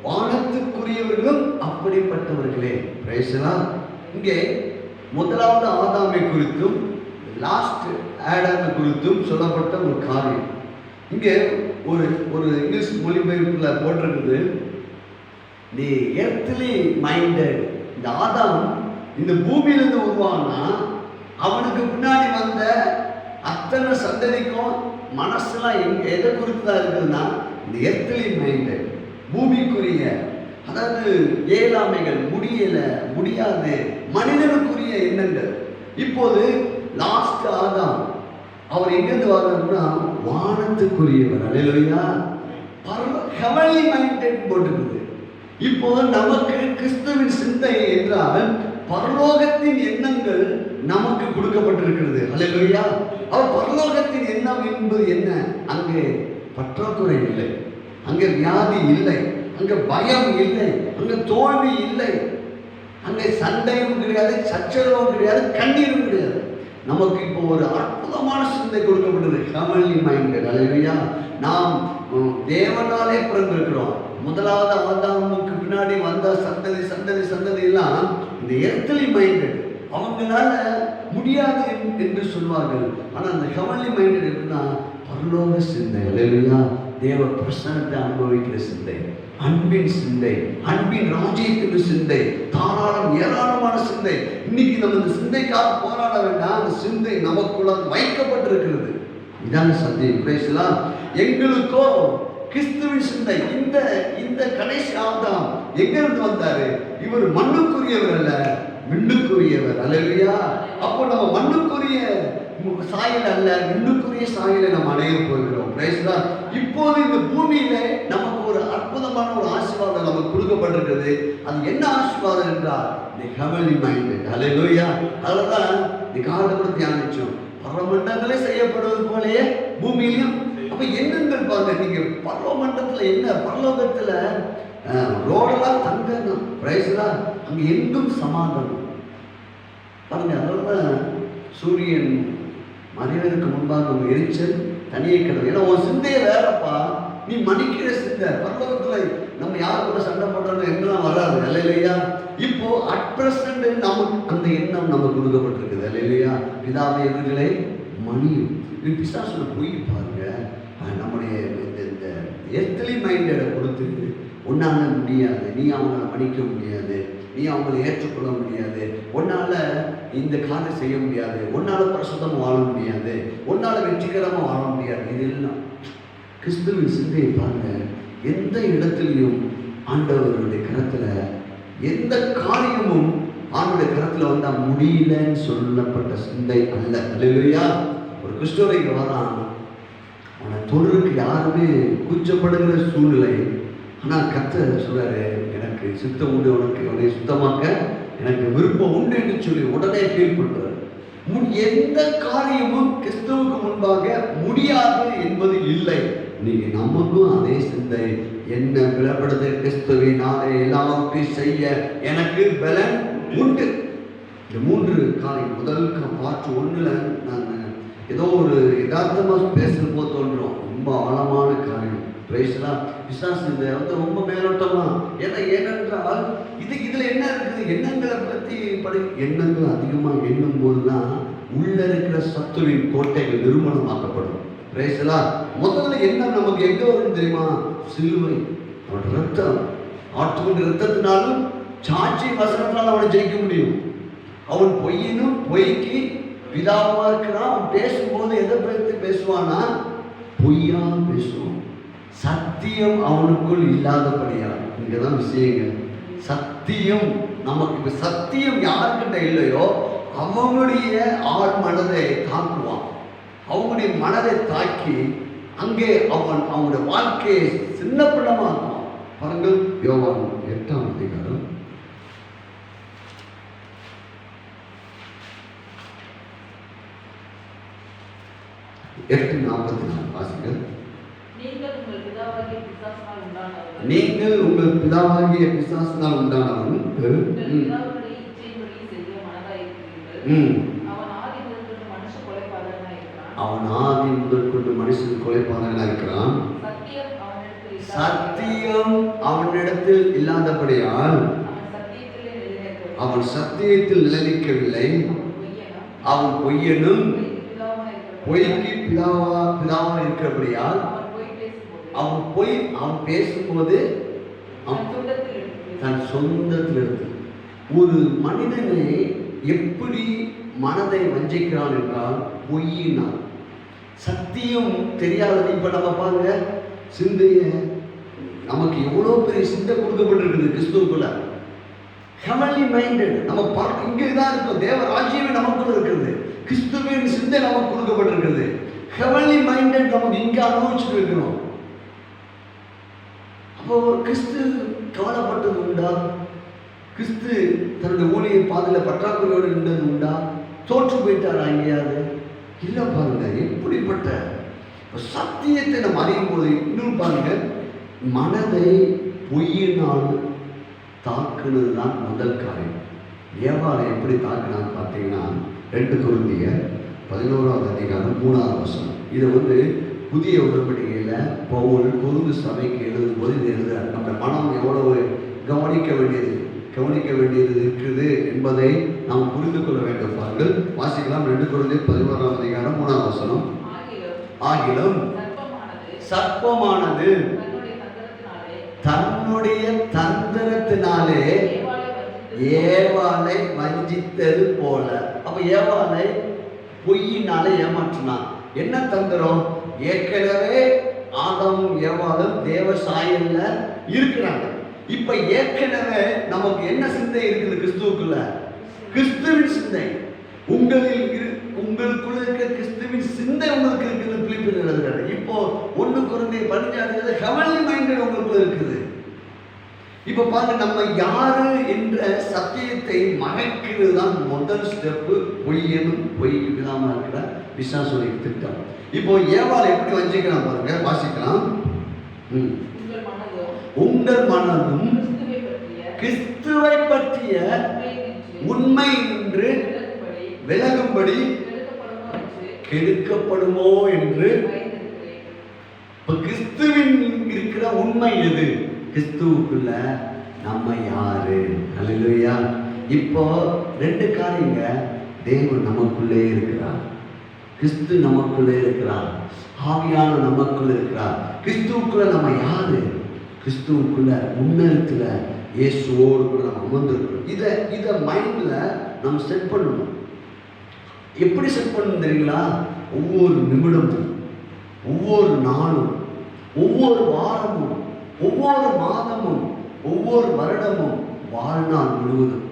வானத்துக்குரியவர்களும் அப்படிப்பட்டவர்களே. இங்கே முதலாவது ஆதாமை குறித்தும் லாஸ்ட் ஆடாமை குறித்தும் சொல்லப்பட்ட ஒரு காரியம். இங்கே ஒரு இங்கிலீஷ் மொழிபெயர்ப்பில் போட்டிருக்குது, தி எர்த்லி மைண்டட். இந்த ஆதாம் இந்த பூமியிலிருந்து உருவானா அவனுக்கு பின்னாடி வந்த அத்தனை சந்ததிக்கும் மனசுலாம் எதை குறித்து தான் இருக்குதுன்னா, இந்த எர்த்லி மைண்டட், பூமிக்குரிய, அதாவது இயலாமைகள், முடியாது, மனிதனுக்குரிய எண்ணங்கள். இப்போது லாஸ்ட் ஆதாம் அவர் எங்கிருந்து வர்றாருன்னா வானத்துக்குரியவர். அல்லேலூயா. Heavenly minded போட்டுருக்குது. இப்போது நமக்கு கிறிஸ்துவின் சிந்தை என்றால் பரலோகத்தின் எண்ணங்கள் நமக்கு கொடுக்கப்பட்டிருக்கிறது. அல்லேலூயா. அவர் பரலோகத்தின் எண்ணம் என்பது என்ன? அங்கே பற்றாக்குறை இல்லை, அங்கே வியாதி இல்லை, அங்கே பயம் இல்லை, அங்கே தோல்வி இல்லை, அங்கே சண்டையும் கிடையாது, சச்சரவும் கிடையாது, கண்ணீரும் கிடையாது. நமக்கு இப்போ ஒரு அற்புதமான சிந்தை கொடுக்கப்பட்டது, ஹெவன்லி மைண்டட். அல்லேலூயா. நாம் தேவனாலே பிறந்திருக்கிறோம். முதலாவது ஆதாமுக்கு பின்னாடி வந்த சந்ததி எல்லாம் இந்த எர்த்லி மைண்டட். அவங்களால முடியாது என்று சொல்வார்கள். ஆனால் அந்த ஹெவன்லி மைண்டட் எப்படின்னா பரலோக சிந்தை. அல்லேலூயா. தேவ பிரசன்னத்தை அனுபவிக்கிற சிந்தை, அன்பின் சிந்தை, அன்பின் ராஜ்யத்தின் சிந்தை, தாராளம் ஏராளமான சிந்தை. இன்னைக்கு நம்ம இந்த சிந்தைக்காக போராட வேண்டாம். அந்த சிந்தை நமக்குள்ள வைக்கப்பட்டிருக்கிறது. இதான சத்தியம். பேசலாம். எங்களுக்கோ கிறிஸ்துவின் சிந்தை. இந்த கடைசி ஆதாம் எங்கிருந்து வந்தாரு? இவர் மண்ணுக்குரியவர் அல்ல, விண்ணுக்குரியவர். அல்லேலூயா. அப்போ நம்ம மண்ணுக்குரிய சாயல் அல்ல, விண்ணுக்குரிய சாயலை நம்ம அடைய போகிறோம். இப்போது இந்த பூமியில நமக்கு ஒரு அற்புதமான ஒரு ஆசீர்வாதம் நமக்கு கொடுக்கப்பட்டிருக்கிறது. அது என்ன ஆசீர்வாதம் என்றால் இந்த ஹெவன்லி மைண்டட். அல்லேலூயா. அதனாலதான் இந்த காலத்தை கூட தியானிச்சோம். பரமண்டங்களே செய்யப்படுவது போலயே பூமியிலும். அப்ப எண்ணங்கள் பாருங்க, நீங்க பரலோகமண்டலத்துல என்ன, பரலோகத்துல ரோடெல்லாம் தங்கணும். அங்க எங்கும் சமாதானம் பாருங்க. அதனாலதான் சூரியன் மனிதனுக்கு முன்பாக ஒரு எரிச்சல் தனியே கிடக்கும். ஏன்னா உன் சிந்தையே வேறப்பா, நீ மன்னிக்கிற சிந்தை. பரலோகத்துல நம்ம யார் கூட சண்டை போடுறோம் எங்கெல்லாம் வராது. அல்லேலூயா. இப்போ அட் பிரசன்ட் நமக்கு அந்த எண்ணம் நமக்கு கொடுக்கப்பட்டிருக்குது. அல்லேலூயா. பிதாவே இவர்களை மணியும் பிசாசுல போய் பாருங்க, நம்முடைய இந்த எர்த்லி மைண்டை கொடுத்து உன்னால முடியாது, நீ அவங்கள மன்னிக்க முடியாது, நீ அவங்களை ஏற்றுக்கொள்ள முடியாது, உன்னால இந்த காரியம் செய்ய முடியாது, உன்னால பரிசுத்தமா வாழ முடியாது, உன்னால வெற்றிகரமா வாழ முடியாது. இதெல்லாம் கிறிஸ்துவின் சிந்தையை பாருங்க. எந்த இடத்துலையும் ஆண்டவருடைய கரத்துல எந்த காரியமும் ஆண்டவருடைய கரத்துல வந்தா முடியலன்னு சொல்லப்பட்ட சிந்தை அல்ல. அல்லேலூயா. ஒரு கிறிஸ்துவரைக்கு வரான், அவனை தொழுறதுக்கு யாருமே கூச்சப்படுகிற சூழ்நிலை. ஆனால் கர்த்தர் சொல்றாரு, எனக்கு சித்தம் உண்டு, உனக்கு அவனை சுத்தமாக்க எனக்கு விருப்பம் உண்டு என்று சொல்லி உடனே ஃபீல் பண்றாரு. எந்த காரியமும் கிறிஸ்துவுக்கு முன்பாக முடியாது என்பது இல்லை. நீங்க நமக்கும் அதே சிந்தை. என்ன பலப்படுத்த கிறிஸ்துவினாலே எல்லாவற்றையும் செய்ய எனக்கு பலன் உண்டு. இந்த 3 காரியம். முதல் பார்ட் 1ல நான் ஏதோ ஒரு யதார்த்தமாக பேசுறப்போ தோன்றும், ரொம்ப ஆழமான காரியம். பிரைஸ்லாம் பிசாசு இதை ரொம்ப மேலோட்டமா. ஏனென்றால் இதுல என்ன இருக்குது, எண்ணங்களை பற்றி எண்ணங்கள் அதிகமாக எண்ணும் போதுதான் உள்ள இருக்கிற சத்துருவின் கோட்டைகள் நிர்மூலமாக்கப்படும். பிரைஸ்லாம் முதல்ல எண்ணம் நமக்கு எங்க வரும் தெரியுமா? சிலுவை, அவன் ரத்தம், ஆட்டுக்குண்ட ரத்தத்தினாலும் சாட்சி வசனத்தினால அவனை ஜெயிக்க முடியும். அவன் பொய்யினும் பொய்க்கு பிதாவா இருக்கிறான். அவன் பேசும்போது எதை பற்றி பேசுவானா? பொய்யா பேசுவான். சத்தியம் அவனுக்குள் இல்லாதபடியா. இங்கதான் விஷயங்கள். சத்தியம் நமக்கு, இப்ப சத்தியம் யாருக்கிட்ட இல்லையோ அவனுடைய ஆள் மனதை தாக்குவான். அவனுடைய மனதை தாக்கி அங்கே அவனுடைய வாழ்க்கையை சின்ன பிள்ளமாக்குவான். பாருங்கள், யோவான் 8ஆம் அதிகாரம் 8:44 வாசிங்கள். நீங்கள் உங்கள் பிதாவாகிய பிசாசினால் உண்டானவன். அவன் ஆதி முதற்கொண்டு மனுஷன் கொலைபாதகனாக இருக்கிறான். சத்தியம் அவனிடத்தில் இல்லாதபடியால் அவன் சத்தியத்தில் நிலைநிற்கவில்லை. அவன் பொய்யனும் பொய்க்கு பிதாவா இருக்கிறபடியால் அவன் பேசும்போது தன் சொந்தத்தில் இருந்து. ஒரு மனிதனை எப்படி மனதை வஞ்சிக்கிறான் என்றால் பொய்யினால். சத்தியம் தெரியாதது. இப்ப நம்ம பாருங்க, சிந்தைய நமக்கு எவ்வளோ பெரிய சிந்தை கொடுக்கப்பட்டிருக்குது கிறிஸ்துவுக்குள்ள. ஹெவன்லி மைண்டட் நம்ம பார்க்க இங்கே தான் இருக்கும். தேவ ராஜ்யமே நமக்குள்ள இருக்கிறது. கிறிஸ்துவின் சிந்தை நமக்கு கொடுக்கப்பட்டிருக்கிறது. ஹெவன்லி மைண்டட் நமக்கு இங்கே அனுபவிச்சுட்டு இருக்கிறோம். அப்போ கிறிஸ்து கவலைப்பட்டது உண்டா? கிறிஸ்து தன்னுடைய ஊழியை பாதையில் பற்றாக்குறையோடு நின்றது உண்டா? தோற்று போயிட்டாரா எங்கேயாவது? இல்லை. பாருங்க, எப்படிப்பட்ட சத்தியத்தை நம்ம அறியும் போது இன்னும் பாருங்க, மனதை பொய்யினால் தாக்குனது தான் முதல் காரியம். ஏவாளை எப்படி தாக்குனான்னு பார்த்தீங்கன்னா 2 கொரிந்தியர் 11ஆம் அதிகாரம் 3ஆம் வசனம். இதை புதிய உடன்படிக்கையில் பவுல் கொரிந்து சபைக்கு எழுதும் போது இது எழுதுறார். நம்ம மனம் எவ்வளவு கவனிக்க வேண்டியது இருக்குது என்பதை நாம் புரிந்து கொள்ள வேண்டும். பாருங்கள், வாசிக்கலாம். 2 கொரிந்தியர் 11ஆம் அதிகாரம் 3ஆம் வசனம். ஆகிலும் சர்ப்பமானது தன்னுடைய தந்திரத்தினாலே ஏவாளை வஞ்சித்தது போல. அப்ப ஏவாளை பொய்யினாலே ஏமாற்றினான். என்ன தந்திரம்? ஏற்கனவே ஆதாமும் ஏவாளும் தேவ சாயல்ல இருக்கிறாங்க. இப்ப ஏற்கனவே நமக்கு என்ன சிந்தை இருக்குது கிறிஸ்துவுக்குள்ள? கிறிஸ்துவின் சிந்தை. உங்களுக்குள்ள இருக்கிற கிறிஸ்துவின் சிந்தை உங்களுக்கு இருக்குது. பிலிப்பியர் எழுதுறாரு. இப்போ 1 கொரிந்தியர் 15 ஹெவன்லி மைண்டட் உங்களுக்குள்ள இருக்குது. இப்ப பாருங்க, நம்ம யாரு என்ற சத்தியத்தை மறைக்கிறது தான் முதல் ஸ்டெப்பு. பொய்யனும் பொய்க்கு விடாம இருக்கிற பிசாசுடைய திட்டம். இப்போ ஏவாள் எப்படி வஞ்சிக்கிறான் பாருங்க, வாசிக்கலாம். உங்கள் மனதும் கிறிஸ்துவை பற்றிய உண்மை என்று விலகும்படி கெடுக்கப்படுமோ என்று. கிறிஸ்துவின் இருக்கிற உண்மை எது? கிறிஸ்துவுக்குள்ள நம்ம யாரு? அல்லேலூயா. இப்போ 2 காரியங்க. தேவன் நமக்குள்ளே இருக்கிறார், கிறிஸ்து நமக்குள்ளே இருக்கிறார், ஆவியான நமக்குள்ள இருக்கிறார். கிறிஸ்துவுக்குள்ள நம்ம யாரு? கிறிஸ்துவுக்குள்ள முன்னேறத்துல இயேசுவோடு கூட நம்ம அமர்ந்திருக்கிறோம். இதை மைண்ட்ல நம்ம செட் பண்ணணும். எப்படி செட் பண்ணணும் தெரியுங்களா? ஒவ்வொரு நிமிடமும், ஒவ்வொரு நாளும், ஒவ்வொரு வாரமும், ஒவ்வொரு மாதமும், ஒவ்வொரு வருடமும், வாழ்நாள் முழுவதும்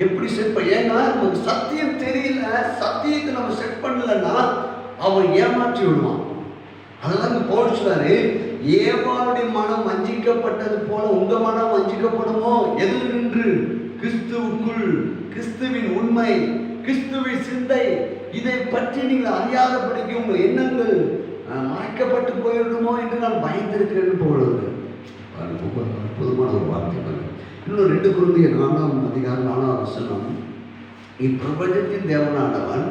எப்படி செட் பண்ண? ஏன்னா நமக்கு சத்தியம் தெரியல, சத்தியத்தை நம்ம செட் பண்ணலன்னா அவன் ஏமாற்றி விடுவான். அதெல்லாம் பவுல் சொல்றாரு, ஏவாளுடைய மனம் வஞ்சிக்கப்பட்டது போல உங்க மனம் வஞ்சிக்கப்படுமோ? எதில் நின்று? கிறிஸ்துவுக்குள். கிறிஸ்துவின் உண்மை, கிறிஸ்துவின் சிந்தை, இதை பற்றி நீங்கள் அறியாதபடிக்கு உங்கள் எண்ணங்கள் மறைக்கப்பட்டு போயிடுமோ என்று நான் பயந்திருக்கிறேன்னு போடுவது. ரொம்ப அற்புதமான ஒரு வார்த்தை. இன்னும் 2 கொரிந்தியர் 4:4 இப்பிரபஞ்சத்தின் தேவனானவன்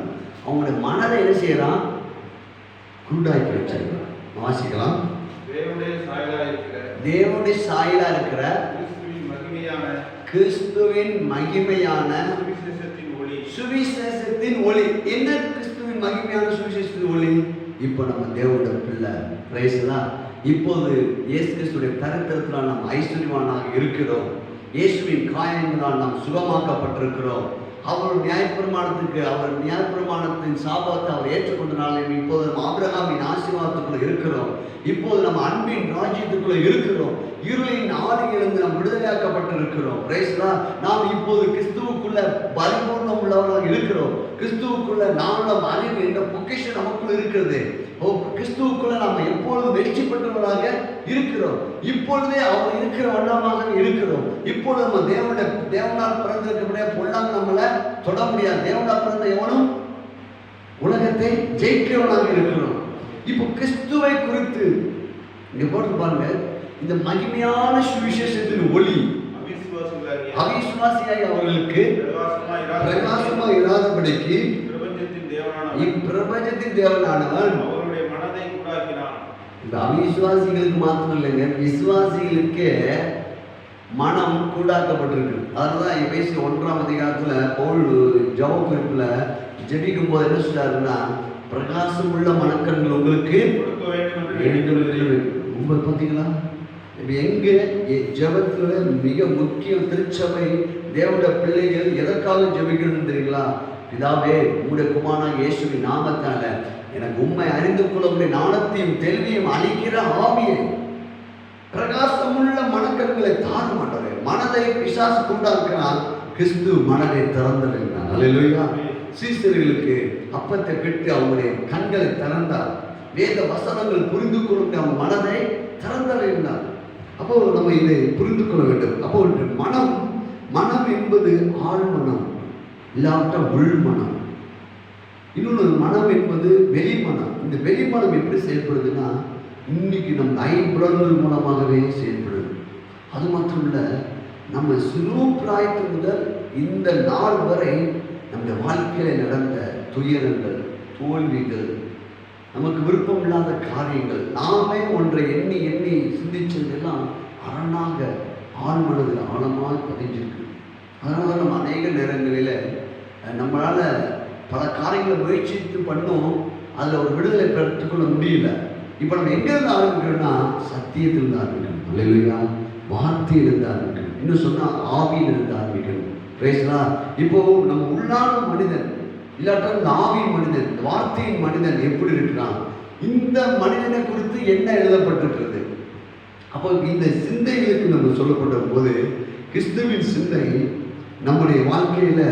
அவங்களுடைய மனதை என்ன செய்யறான்? குருடாக்கி வச்சிருக்கிறான். வாசிக்கலாம். தேவனுடைய சாயலா இருக்கிற கிறிஸ்துவின் மகிமையான சுவிசேஷத்தின் ஒளி. என்ன கிறிஸ்துவின் மகிமையான சுவிசேஷத்தின் ஒளி? இப்போ நம்ம தேவனுடைய பிள்ளை, பிரைஸ்லாம். இப்போது இயேசு கிறிஸ்துடைய தரித்திரத்தினால் நாம் ஐஸ்வர்யவானாக இருக்கிறோம். இயேசுவின் காயங்களால் நாம் சுகமாக்கப்பட்டிருக்கிறோம். அவர் நியாயப்பிரமாணத்துக்கு, அவர் நியாயப்பிரமாணத்தின் சாபத்தை அவர் ஏற்றுக்கொண்டனால இப்போது நம்ம ஆபிரகாமின் ஆசீர்வாதத்துக்குள்ள இருக்கிறோம். இப்போது நம்ம அன்பின் ராஜ்யத்துக்குள்ள இருக்கிறோம். இருளின் ஆதியிலிருந்து நாம் விடுதலையாக்கப்பட்டிருக்கிறோம். பிரைஸ்லாம். நாம் இப்போது கிறிஸ்துவுக்குள்ள பரிபூர்ணம் உள்ளவர்களாக இருக்கிறோம். கிறிஸ்துவுக்குள்ள ஞானம், அறிவு என்ற பொக்கிஷம் நமக்குள்ள இருக்கிறது. கிறிஸ்துவுக்குள்ள நாம் எப்பொழுதும் வெற்றி பெற்றவர்களாக இருக்கிறோம். இப்பொழுதே அவர் இருக்கிற வண்ணமாக இருக்கிறோம். இப்பொழுது நம்ம தேவனால் பிறந்திருக்கக்கூடிய பொல்லாங்க நம்மளை தொட முடியாது. தேவனால் பிறந்த எவனும் உலகத்தை ஜெயிக்கிறவனாக இருக்கிறோம். இப்போ கிறிஸ்துவை குறித்து இங்க போட்டு பாருங்க, இந்த மகிமையான சுவிசேஷத்தின் ஒளி அவிசுவாசியாய் அவர்களுக்கு பிரகாசமா இராதபடிக்கு இப்பிரபஞ்சத்தின் தேவனானவன் இந்த அவிசுவாசிகளுக்கு மாத்திரம் இல்லைங்க, விசுவாசிகளுக்கே மனம் கூடாக்கப்பட்டிருக்கு. அதனாலதான் எபேசியர் 1 பவுல் ஜெப குறிப்புல ஜெபிக்கும் போது என்ன சொல்றாருன்னா, பிரகாசம் உள்ள மனக்கண்கள் உங்களுக்கு ரொம்ப பார்த்தீங்களா? இப்போ எங்க ஜெபத்துல மிக முக்கியம் திருச்சபை தேவனுடைய பிள்ளைகள் எதற்காக ஜெபிக்கணும்னு தெரியுங்களா? பிதாவே, உங்களுடைய குமாரனாகிய இயேசுவின் நாமத்தால எனக்கு உண்மை அறிந்து கொள்ளக்கூடிய ஞானத்தையும் தெளிவையும் அளிக்கிற ஆவியை, பிரகாசமுள்ள மனக்கண்களை தாழ மாட்டாரு. மனதை பிசாசு கொண்டாடுக்கிறான், கிறிஸ்து மனதை திறந்திருக்கிறான். அல்லேலூயா. சீசர்களுக்கு அப்பத்தை பெற்று அவங்களுடைய கண்களை திறந்தார். வேத வசனங்கள் புரிந்து கொள்ள அவங்க மனதை திறந்திருந்தார். அப்போ நம்ம இதை புரிந்து கொள்ள வேண்டும். அப்போ மனம் என்பது ஆழ் மனம், இல்லாட்ட உள் மனம். இன்னொன்று மனம் என்பது வெளிமனம். இந்த வெளிமனம் எப்படி செயல்படுதுன்னா, இன்னைக்கு நம் ஐம்புலன்கள் மூலமாகவே செயல்படுது. அது மட்டும் இல்லை, நம்ம சிறு பிராயத்து முதல் இந்த நாள் வரை நம்முடைய வாழ்க்கையில் நடந்த துயரங்கள், தோல்விகள், நமக்கு விருப்பம் இல்லாத காரியங்கள், நாமே ஒன்றை எண்ணி எண்ணி சிந்திச்சதெல்லாம் அரணாக ஆழ்மனதில் ஆழமாக பதிஞ்சிருக்கு. அதனால தான் நம்ம அநேக நேரங்களில் நம்மளால் பல காரியங்களை முயற்சித்து பண்ணோம், அதில் ஒரு விடுதலை பெற்றுக்கொள்ள முடியல. இப்போ நம்ம எங்கேருந்து ஆரம்பிக்கிறோம்னா, சத்தியத்திலிருந்து ஆரம்பிக்கணும். அல்லேலூயா. வார்த்தையிலிருந்து ஆரம்பிக்கணும். இன்னும் சொன்னால் ஆவியிலிருந்து ஆரம்பிக்கணும். பிரைஸ்லா. இப்போ நம்ம உள்ளான மனிதன், இல்லாட்டால் இந்த ஆவியின் மனிதன், இந்த வார்த்தையின் மனிதன் எப்படி இருக்கிறான், இந்த மனிதனை குறித்து என்ன எழுதப்பட்டிருக்கிறது? அப்போ இந்த சிந்தைகளுக்கு நம்ம சொல்லப்பட்ட போது, கிறிஸ்துவின் சிந்தை நம்முடைய வாழ்க்கையில்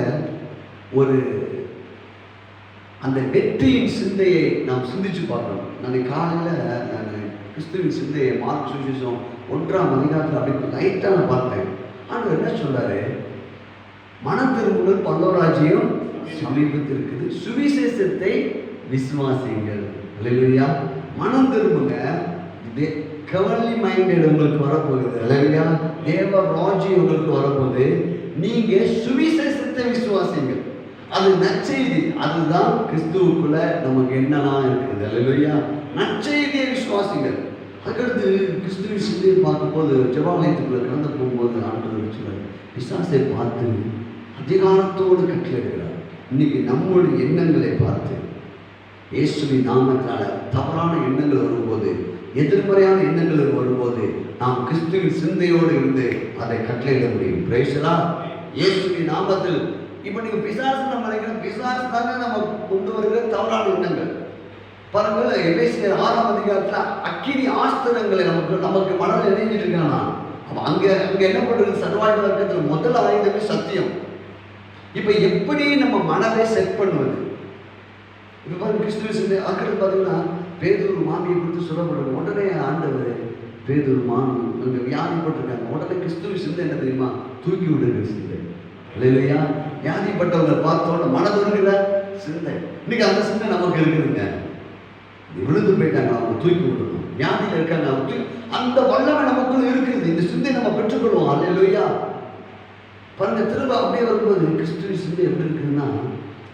ஒரு அந்த வெற்றியின் சிந்தையை நாம் சிந்திச்சு பார்க்கணும். நான் காலையில் நான் கிறிஸ்துவின் சிந்தையை மார்க் சுவிசேஷம் 1 அப்படி லைட்டாக நான் பார்த்தேன். ஆனால் என்ன சொல்றாரு? மனம் திரும்புதல் பரலோகராஜ்யம் சமீபத்தில் இருக்குது, சுவிசேஷத்தை விசுவாசிங்கள். அல்லேலூயா. மனம் திரும்புங்க. கவர்லி மைண்டட் உங்களுக்கு வரப்போகுது. அல்லேலூயா. தேவ ராஜ்யம் உங்களுக்கு வரப்போகுது. நீங்க சுவிசேஷத்தை விசுவாசிங்கள். அது நற்செய்தி. அதுதான் கிறிஸ்துவுக்குள்ள நமக்கு என்னெல்லாம் இருக்குது. அல்லேலூயா. நற்செய்தியை விசுவாசிங்கள். அதுக்கடுத்து கிறிஸ்துவின் சிந்தையை பார்க்கும்போது, ஜெபாலயத்துக்குள்ள கடந்து போகும்போது ஆண்டவர் சொல்றாரு, பிசாசை பார்த்து அதிகாரத்தோடு கட்டளையிடுகிறார். இன்னைக்கு நம்முடைய எண்ணங்களை பார்த்து, இயேசுவின் நாமத்தால தவறான எண்ணங்கள் வரும்போது எதிர்மறையான எண்ணங்கள் வரும்போது நாம் கிறிஸ்துவின் சிந்தையோடு இருந்து அதை கட்டளையிட முடியும். Praise the Lord. இயேசுவின் நாமத்தில். இப்போ நீங்க பிசாசு நம்ம நினைக்கிற பிசாசு தானே நம்ம கொண்டு வருகிற தவறான எண்ணங்கள். பாருங்க, எபேசியர் 6ஆம் அதிகாரத்துல அக்கினி ஆஸ்திரங்களை நமக்கு மனதில் இணைஞ்சிட்டு இருக்கானா. அங்க என்ன பண்றது? சர்வாயுத வர்க்கத்துல முதல் ஆயுதமே சத்தியம். இப்ப எப்படி நம்ம மனதை செட் பண்ணுவது? இப்ப பாருங்க, கிறிஸ்துவ சிந்தை ஆக்கிறது பாத்தீங்கன்னா பேதுரு மாமியை கொடுத்து சொல்லப்படுறது. உடனே ஆண்டவர் பேதுரு மாமி அங்க வியாதிப்பட்டிருக்காங்க. உடனே கிறிஸ்துவ சிந்தை என்ன தெரியுமா? தூக்கி விடுகிற சிந்தை இல்லையா? வியாதிப்பட்டவங்க பார்த்தோட மனதுருகிற சிந்தை. இன்னைக்கு அந்த சிந்தை நமக்கு இருக்குதுங்க. விழுந்து போயிட்டாங்க, அவங்க தூக்கி விடணும். வியாதியில் இருக்காங்க, அவங்க அந்த வல்லமை நமக்குள்ள இருக்குது. இந்த சிந்தை நம்ம பெற்றுக்கொள்வோம். அல்லேலூயா. பாருங்க, திரும்ப அப்படியே வரும்போது கிறிஸ்துவ சிந்தை எப்படி இருக்குதுன்னா,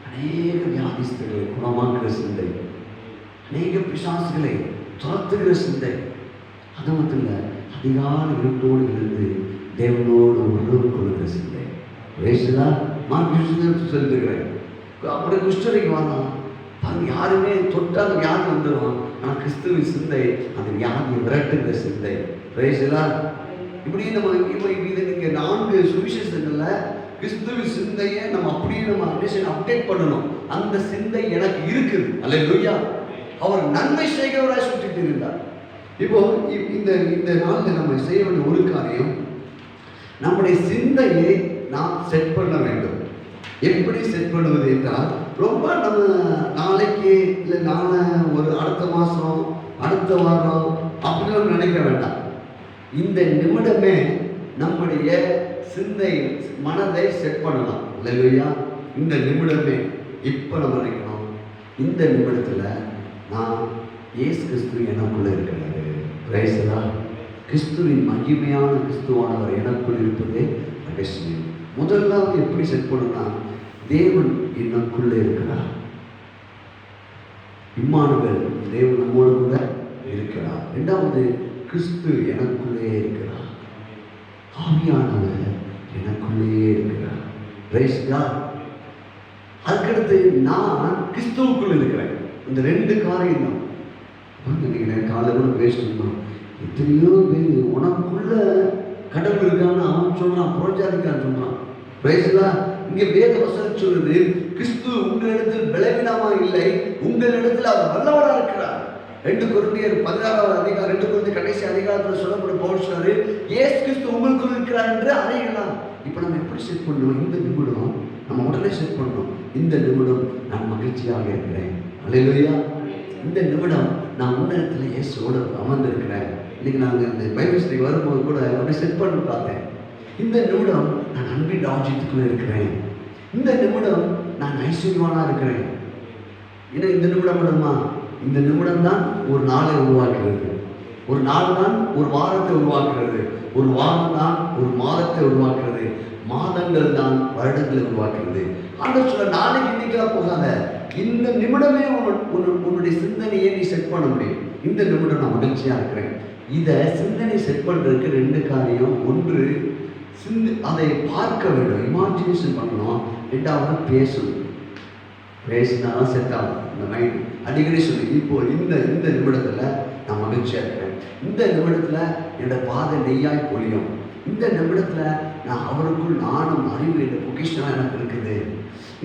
அநேக வியாதிஸ்தர்களை குணமாக்குற சிந்தை, அநேக பிசாசுகளை துரத்துகிற சிந்தை. அது மட்டும் இல்லை, அதிகால இருட்டோடு இருந்து தேவனோடு உறவு கொள்கிற சிந்தை. வயசுதான் மார்க்கு சொல்லிருக்கிறேன். அப்படி குஷ்டரைக்கு வரலாம். பாருங்க, யாருமே தொட்டால் வியாதி வந்துடும். ஆனால் கிறிஸ்துவின் சிந்தை அந்த வியாதியை விரட்டுகிற சிந்தை. வயசுலாம் இப்படி நம்ம இப்போ இது நீங்க 4 சுவிசேஷங்கள்ல கிறிஸ்துவின் சிந்தையை நம்ம அப்படியே நம்ம அப்டேட் பண்ணணும். அந்த சிந்தை எனக்கு இருக்குது. அல்லேலூயா. அவர் நன்மை செய்கிறவராய் சுற்றிட்டு இருந்தார். இப்போ இந்த நாளில் நம்ம செய்ய வேண்டிய ஒரு காரியம், நம்முடைய சிந்தையை நாம் செட் பண்ண வேண்டும். எப்படி செட் பண்ணுவது என்றால், ரொம்ப நம்ம நாளைக்கு இல்லை நாளை ஒரு அடுத்த மாதம் அடுத்த வாரம் அப்படின்னு நினைக்க வேண்டாம். இந்த நிமிடமே நம்முடைய சிந்தை மனதை செட் பண்ணலாம். இல்லையா? இந்த நிமிடமே இப்போ நம்ம நினைக்கணும், இந்த நிமிடத்தில் நான் இயேசு கிறிஸ்து எனக்குள்ளே இருக்கிறாரு. Praise the Lord. கிறிஸ்துவின் மகிமையான கிறிஸ்துவானவர் எனக்குள் இருப்பதே ரகசியம். முதலாவது எப்படி செட் பண்ணணும்னா, தேவன் எனக்குள்ளே இருக்கிறார். இம்மானுவேல், தேவன் நம்மோடு கூட இருக்கிறார். இரண்டாவது, கிறிஸ்து எனக்குள்ளே இருக்கிறார். ஆவியானவர் எனக்குள்ளே இருக்கிறார். Praise God. அதுக்கடுத்து நான் கிறிஸ்துவுக்குள் இருக்கிறேன். இந்த 2 காரியம் தான். நினைக்கிறேன் காலையில் கூட பேசணும். எத்தனையோ பேர் உனக்குள்ள கடவுள் இருக்கான்னு அவன் சொல்றான், புரோஜாதிக்கான்னு சொல்றான். Praise God. இங்கே வேத வசனம் சொல்லுது, கிறிஸ்து உங்களிடத்தில் பலவீனமா இல்லை, உங்களிடத்தில் அவர் வல்லவரா இருக்கிறார். 2 கொரிந்தியர் 16ஆம் அதிகாரம் 2 கொரிந்தியர் கடைசி அதிகாரத்தில் சொல்லப்படும் பவுல் சொல்றாரு, இயேசு கிறிஸ்து உங்களுக்குள் இருக்கிறார் என்று அறியலாம். இப்போ நம்ம எப்படி செட் பண்ணணும்? இந்த நிமிடம் நம்ம உடனே செட் பண்ணணும். இந்த நிமிடம் நான் மகிழ்ச்சியாக இருக்கிறேன். அல்லேலூயா. இந்த நிமிடம் நான் உன்னதத்தில் இயேசுவோடு அமர்ந்திருக்கிறேன். இன்னைக்கு நாங்கள் இந்த பைபிள் ஸ்டடி வரும்போது கூட அப்படி செட் பண்ணி பார்த்தேன். இந்த நிமிடம் நான் அன்பின் ராஜ்யத்துக்குள்ள இருக்கிறேன். இந்த நிமிடம் நான் ஐஸ்வர்யவானா இருக்கிறேன். ஏன்னா இந்த நிமிடம் மட்டுமா? இந்த நிமிடம் தான் ஒரு நாளை உருவாக்குகிறது. ஒரு நாள் தான் ஒரு வாரத்தை உருவாக்குறது. ஒரு வாரம் தான் ஒரு மாதத்தை உருவாக்குறது. மாதங்கள் தான் வருடங்களை உருவாக்குறது. ஆண்டவர் சொல்ல, நாளைக்கு இன்னைக்கெல்லாம் போகாத, இந்த நிமிடமே உன்னுடைய சிந்தனையை நீ செட் பண்ண முடியும். இந்த நிமிடம் நான் மகிழ்ச்சியா இருக்கிறேன். இதை சிந்தனை செட் பண்றதுக்கு 2 காரியம். ஒன்று, அதை பார்க்க வேண்டும், இமேஜினேஷன் பண்ணணும். 2வது, பேசணும். பேசினாலும் செட் ஆகும் இந்த மைண்ட். அடிக்கடி சொல்லி, இப்போ இந்த நிமிடத்தில் நான் மகிழ்ச்சியாக இருக்கிறேன். இந்த நிமிடத்தில் என்னோட பாதை நெய்யாய் பொழியும். இந்த நிமிடத்தில் நான் அவருக்குள் நானும் அறிவு என்ற பொக்கிஷனாக எனக்கு இருக்குது.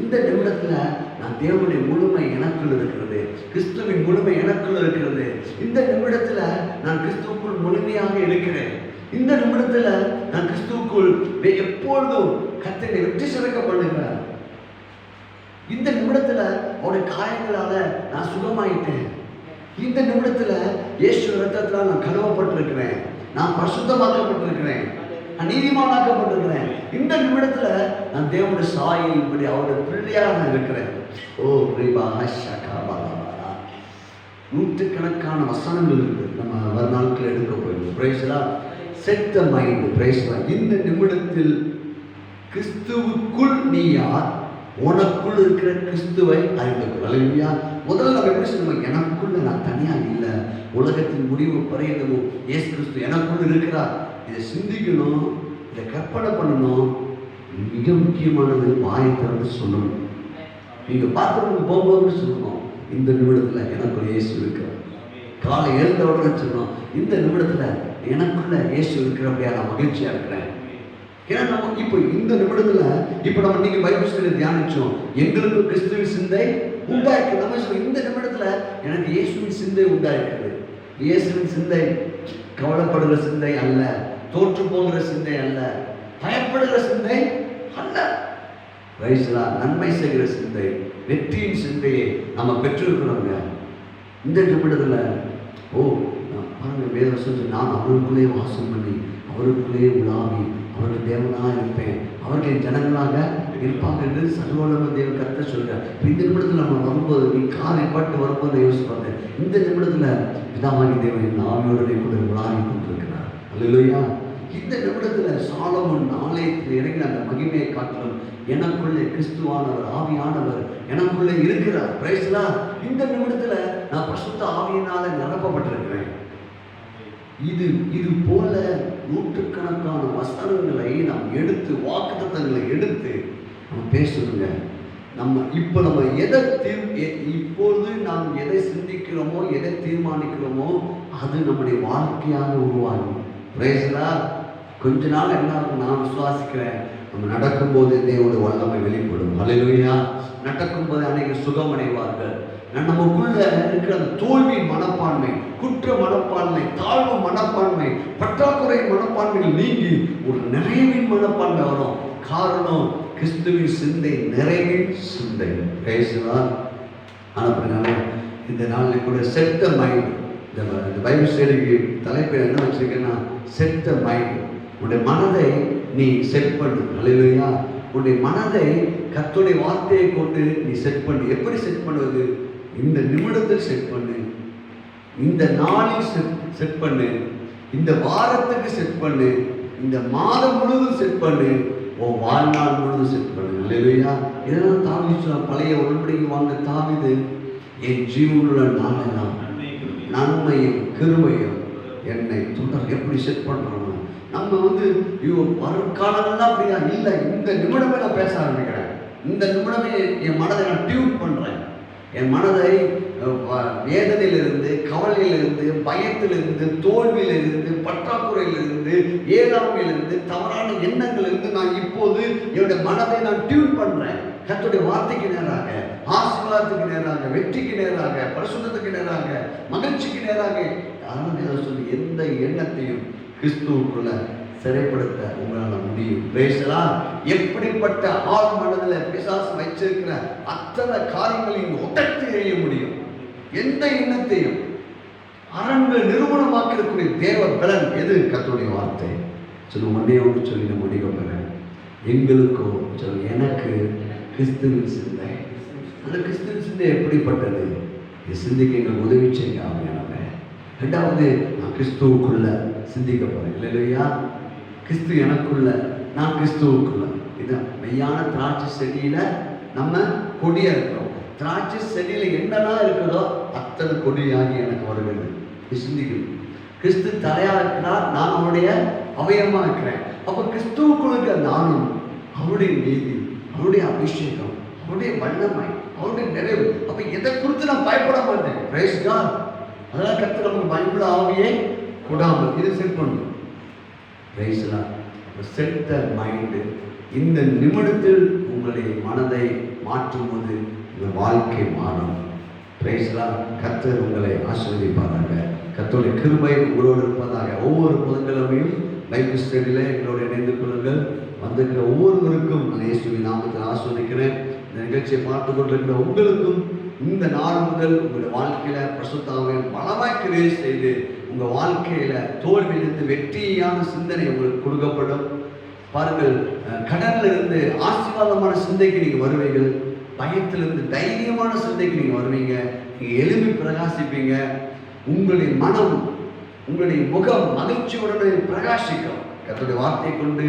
இந்த நிமிடத்தில் நான் தேவனுடைய முழுமை எனக்குள் இருக்கிறது. கிறிஸ்துவின் முழுமை எனக்குள் இருக்கிறது. இந்த நிமிடத்தில் நான் கிறிஸ்துவுக்குள் முழுமையாக இருக்கிறேன். இந்த நிமிடத்தில் நான் கிறிஸ்துவுக்குள் எப்பொழுதும் கர்த்தரை வெற்றி சிறக்க பண்ணுகிறேன். இந்த நிமிடத்தில் அவருடைய காயங்களால நான் சுகமாயிட்டேன். இந்த நிமிடத்தில் இயேசு ரத்தத்தினால் நான் கழுவப்பட்டிருக்கிறேன். நான் பரிசுத்தமாக்கப்பட்டிருக்கிறேன். நான் நீதிமானாக்கப்பட்டிருக்கிறேன். இந்த நிமிடத்தில் நான் தேவனுடைய சாயில் இப்படி அவருடைய பிள்ளையாக நான் இருக்கிறேன். ஓ நூற்றுக்கணக்கான வசனங்கள் இருக்கு. நம்ம வர நாட்கள் எடுக்க போயிருக்கோம். பிரைஸ்லா. Set the mind. பிரைஸ்லா. இந்த நிமிடத்தில் கிறிஸ்துவுக்குள் நீ யார்? உனக்குள் இருக்கிற கிறிஸ்துவை அறிந்து கொள். அல்லேலூயா. முதல்ல நம்ம எப்படி சொல்லணும்? எனக்குள்ள நான் தனியாக இல்லை, உலகத்தின் முடிவு பரியந்தமும் இயேசு கிறிஸ்து எனக்குள்ள இருக்கிறார். இதை சிந்திக்கணும், இதை கற்பனை பண்ணணும். மிக முக்கியமானது வாயை திறந்து சொல்லணும். நீங்க பாத்ரூமுக்கு போகும்போது சொல்லணும், இந்த நிமிடத்தில் எனக்குள்ள இயேசு இருக்கிறார். காலை எழுந்தவுடன் சொல்லணும், இந்த நிமிடத்தில் எனக்குள்ள இயேசு இருக்கிறபடியா நான் மகிழ்ச்சியாக இருக்கிறேன். ஏன்னா நம்ம இப்போ இந்த நிமிடத்தில் இப்போ நம்ம இன்னைக்கு பைபிள் ஸ்டடி தியானிச்சோம், எங்களுக்கு கிறிஸ்துவின் சிந்தை உண்டாயிருக்கு. நம்ம சொல்ல இந்த நிமிடத்தில் எனக்கு இயேசுவின் சிந்தை உண்டாயிருக்கிறது. இயேசுவின் சிந்தை கவலைப்படுகிற சிந்தை அல்ல, தோற்று போகிற சிந்தை அல்ல, பயப்படுகிற சிந்தை அல்ல, வயசுலா நன்மை செய்கிற சிந்தை, வெற்றியின் சிந்தையை நம்ம பெற்றிருக்கிறோங்க. இந்த நிமிடத்தில் பாருங்க, வேதம் சொல்லி நான் அவருக்குள்ளே வாசம் பண்ணி அவருக்குள்ளே உலாவி அவர்கள் தேவனாக இருப்பேன், அவர்கள் ஜனங்களாக இருப்பாங்க என்று சர்வவல்லமை தேவன் கர்த்தர் சொல்கிறார். இந்த நிமிடத்தில் நம்ம வரும்போது, நீ காலை பாட்டு வரும்போது யோசிப்பாங்க, இந்த நிமிடத்தில் பிதாவாகி தேவன் என் ஆவியோடனே கூட உலாவி கொண்டிருக்கிறார். அல்லேலூயா. இந்த நிமிடத்தில் சாலமோன் ஆலயத்தில் இறங்கின அந்த மகிமையை காட்டிலும் எனக்குள்ளே கிறிஸ்துவானவர் ஆவியானவர் எனக்குள்ளே இருக்கிறார். Praise the Lord. இந்த நிமிடத்தில் நான் பரிசுத்த ஆவியினால நிரப்பப்பட்டிருக்கிறேன். இது போல நூற்றுக்கணக்கான வசனங்களை நாம் எடுத்து, வாக்குத்தத்தங்களை எடுத்து நம்ம பேசணுங்க. நம்ம இப்பொழுது நாம் எதை சிந்திக்கிறோமோ, எதை தீர்மானிக்கிறோமோ அது நம்முடைய வாழ்க்கையாக உருவாகும். Praise the Lord. கொஞ்ச நாள் என்ன ஆகும், நான் விசுவாசிக்கிறேன், நம்ம நடக்கும்போது தேவனுடைய வல்லமை வெளிப்படும். அல்லேலூயா. நடக்கும்போது அநேகர் சுகமடைவார்கள். நமக்குள்ள இருக்கிற அந்த தோல்வி மனப்பான்மை, குற்ற மனப்பான்மை, தாழ்வு மனப்பான்மை, பற்றாக்குறை மனப்பான்மைகள் நீங்கி ஒரு நிறைவின் மனப்பான்மை வரும். காரணம் கிறிஸ்துவின் சிந்தை, நிறைவின் சிந்தை. பேசலாம். ஆனால் இந்த நாளில் கூட செட் த மைண்ட், இந்த பைபிள் ஸ்டடிக்கு தலைப்பில் என்ன வச்சிருக்கேன்னா, செட் த மைண்ட். உன்னுடைய மனதை நீ செட் பண்ணு. அல்லேலூயா. உன்னுடைய மனதை கர்த்தருடைய வார்த்தையை கொண்டு நீ செட் பண்ணு. எப்படி செட் பண்ணுவது? இந்த நிமிடத்தில் செட் பண்ணு, இந்த நாளில் செட் பண்ணு, இந்த வாரத்துக்கு செட் பண்ணு, இந்த மாதம் முழுவதும் செட் பண்ணு, உன் வாழ்நாள் முழுவதும் செட் பண்ணு. அல்லேலூயா. இதெல்லாம் தாவீது பழைய உடன்படிக்கை வாழ்ந்த தாவீது, என் ஜீவனுள்ள நாளெல்லாம் நன்மையும் கிருபையும் என்னை தொடர். எப்படி செட் பண்ணுறோம் நம்ம வருங்காலங்கள்லாம் அப்படியா இல்லை, இந்த நிமிடமே நான் பேச ஆரம்பிக்கிறேன், இந்த நிமிடமே என் மனதை நான் டியூன் பண்ணுறேன். என் மனதை வேதனையிலிருந்து, கவலையிலிருந்து, பயத்திலிருந்து, தோல்வியிலிருந்து, பற்றாக்குறையிலிருந்து, ஏழாமையிலிருந்து, தவறான எண்ணங்களிலிருந்து நான் இப்போது என்னுடைய மனதை நான் டியூன் பண்ணுறேன். கர்த்தருடைய வார்த்தைக்கு நேராக, ஆசீர்வாதத்துக்கு நேராக, வெற்றிக்கு நேராக, பரிசுத்தத்துக்கு நேராக, மகிழ்ச்சிக்கு நேராக. அதனால சொல்லி எந்த எண்ணத்தையும் கிறிஸ்துவுக்குள்ள சிறைப்படுத்த உங்களால் முடியும். பேசலாம். எப்படிப்பட்ட ஆள் மனதில் பிசாசு வச்சிருக்கிற அத்தனை காரியங்களையும் உடைத்து எறிய முடியும். எந்த எண்ணத்தையும் அரண்கள் நிறுவனமாக்கக்கூடிய தேவ பலன் எது? கர்த்தருடைய வார்த்தை. சொல்லி ஒன்னே ஒன்று சொல்லி நம்ம முடிவுறேன். எங்களுக்கோ சொல்லி எனக்கு கிறிஸ்துவின் சிந்தை. அந்த கிறிஸ்துவின் சிந்தை எப்படிப்பட்டது? சிந்திக்க எங்களுக்கு உதவி செய்ய ஆமையானவன். ரெண்டாவது, நான் கிறிஸ்துவுக்குள்ள சிந்திக்க போறேன். இல்லையா? கிறிஸ்து எனக்குள்ள, நான் கிறிஸ்துவுக்குள்ள. இதுதான் மெய்யான திராட்சை செடியில நம்ம கொடியா இருக்கிறோம். திராட்சை செடியில என்னெல்லாம் இருக்கிறதோ அத்தனை கொடியாகி எனக்கு வருகிறது. சிந்திக்கணும். கிறிஸ்து தலையா இருக்கிறார், நான் அவருடைய அவயமா இருக்கிறேன். அப்ப கிறிஸ்துவுக்குள்ள நானும் அவருடைய நீதி, அவருடைய அபிஷேகம், அவருடைய வல்லமை, அவருடைய நிறைவு. அப்ப எதை குறித்து நான் பயப்பட மாட்டேன். Praise God. அதெல்லாம் கர்த்தர் நமக்கு பயப்பட ஆவியே கூடாமல் இது செட் பண்ணும். Praise Lord. Set the mind. இந்த நிமிடத்தில் உங்களுடைய மனதை மாற்றும்போது உங்கள் வாழ்க்கை மாறும். Praise Lord. கர்த்தர் உங்களை ஆசீர்வதிப்பாராக. கர்த்தருடைய கிருபை உங்களோடு இருப்பதாக. ஒவ்வொரு புதன்கிழமையும் பைபிள் ஸ்டடியில் எங்களோட இணைந்து கொள்ளுங்கள். வந்திருக்கிற ஒவ்வொருவருக்கும் நான் இயேசுவின் நாமத்தில் ஆசீர்வதிக்கிறேன். இந்த நிகழ்ச்சியை பார்த்து கொண்டிருக்கிற உங்களுக்கும் இந்த நாள் முதல் உங்களுடைய வாழ்க்கையில் பரிசுத்தாவின் பலமாய் கிரியை செய்து உங்கள் வாழ்க்கையில் தோல்வியிலிருந்து வெற்றியான சிந்தனை உங்களுக்கு கொடுக்கப்படும். பாருங்கள், கடனில் இருந்து ஆசீர்வாதமான சிந்தைக்கு நீங்கள் வருவீர்கள். பயத்திலிருந்து தைரியமான சிந்தைக்கு நீங்கள் வருவீங்க. நீங்கள் எழுப்பி பிரகாசிப்பீங்க. உங்களுடைய மனம், உங்களுடைய முகம் மகிழ்ச்சியுடனே பிரகாசிக்கும். கர்த்தருடைய வார்த்தையை கொண்டு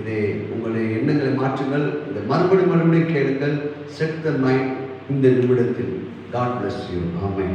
இதை உங்களுடைய எண்ணங்களை மாற்றுங்கள். இதை மறுபடியும் கேளுங்கள். செட் த மைண்ட் இந்த நிமிடத்தில். God bless you. Amen.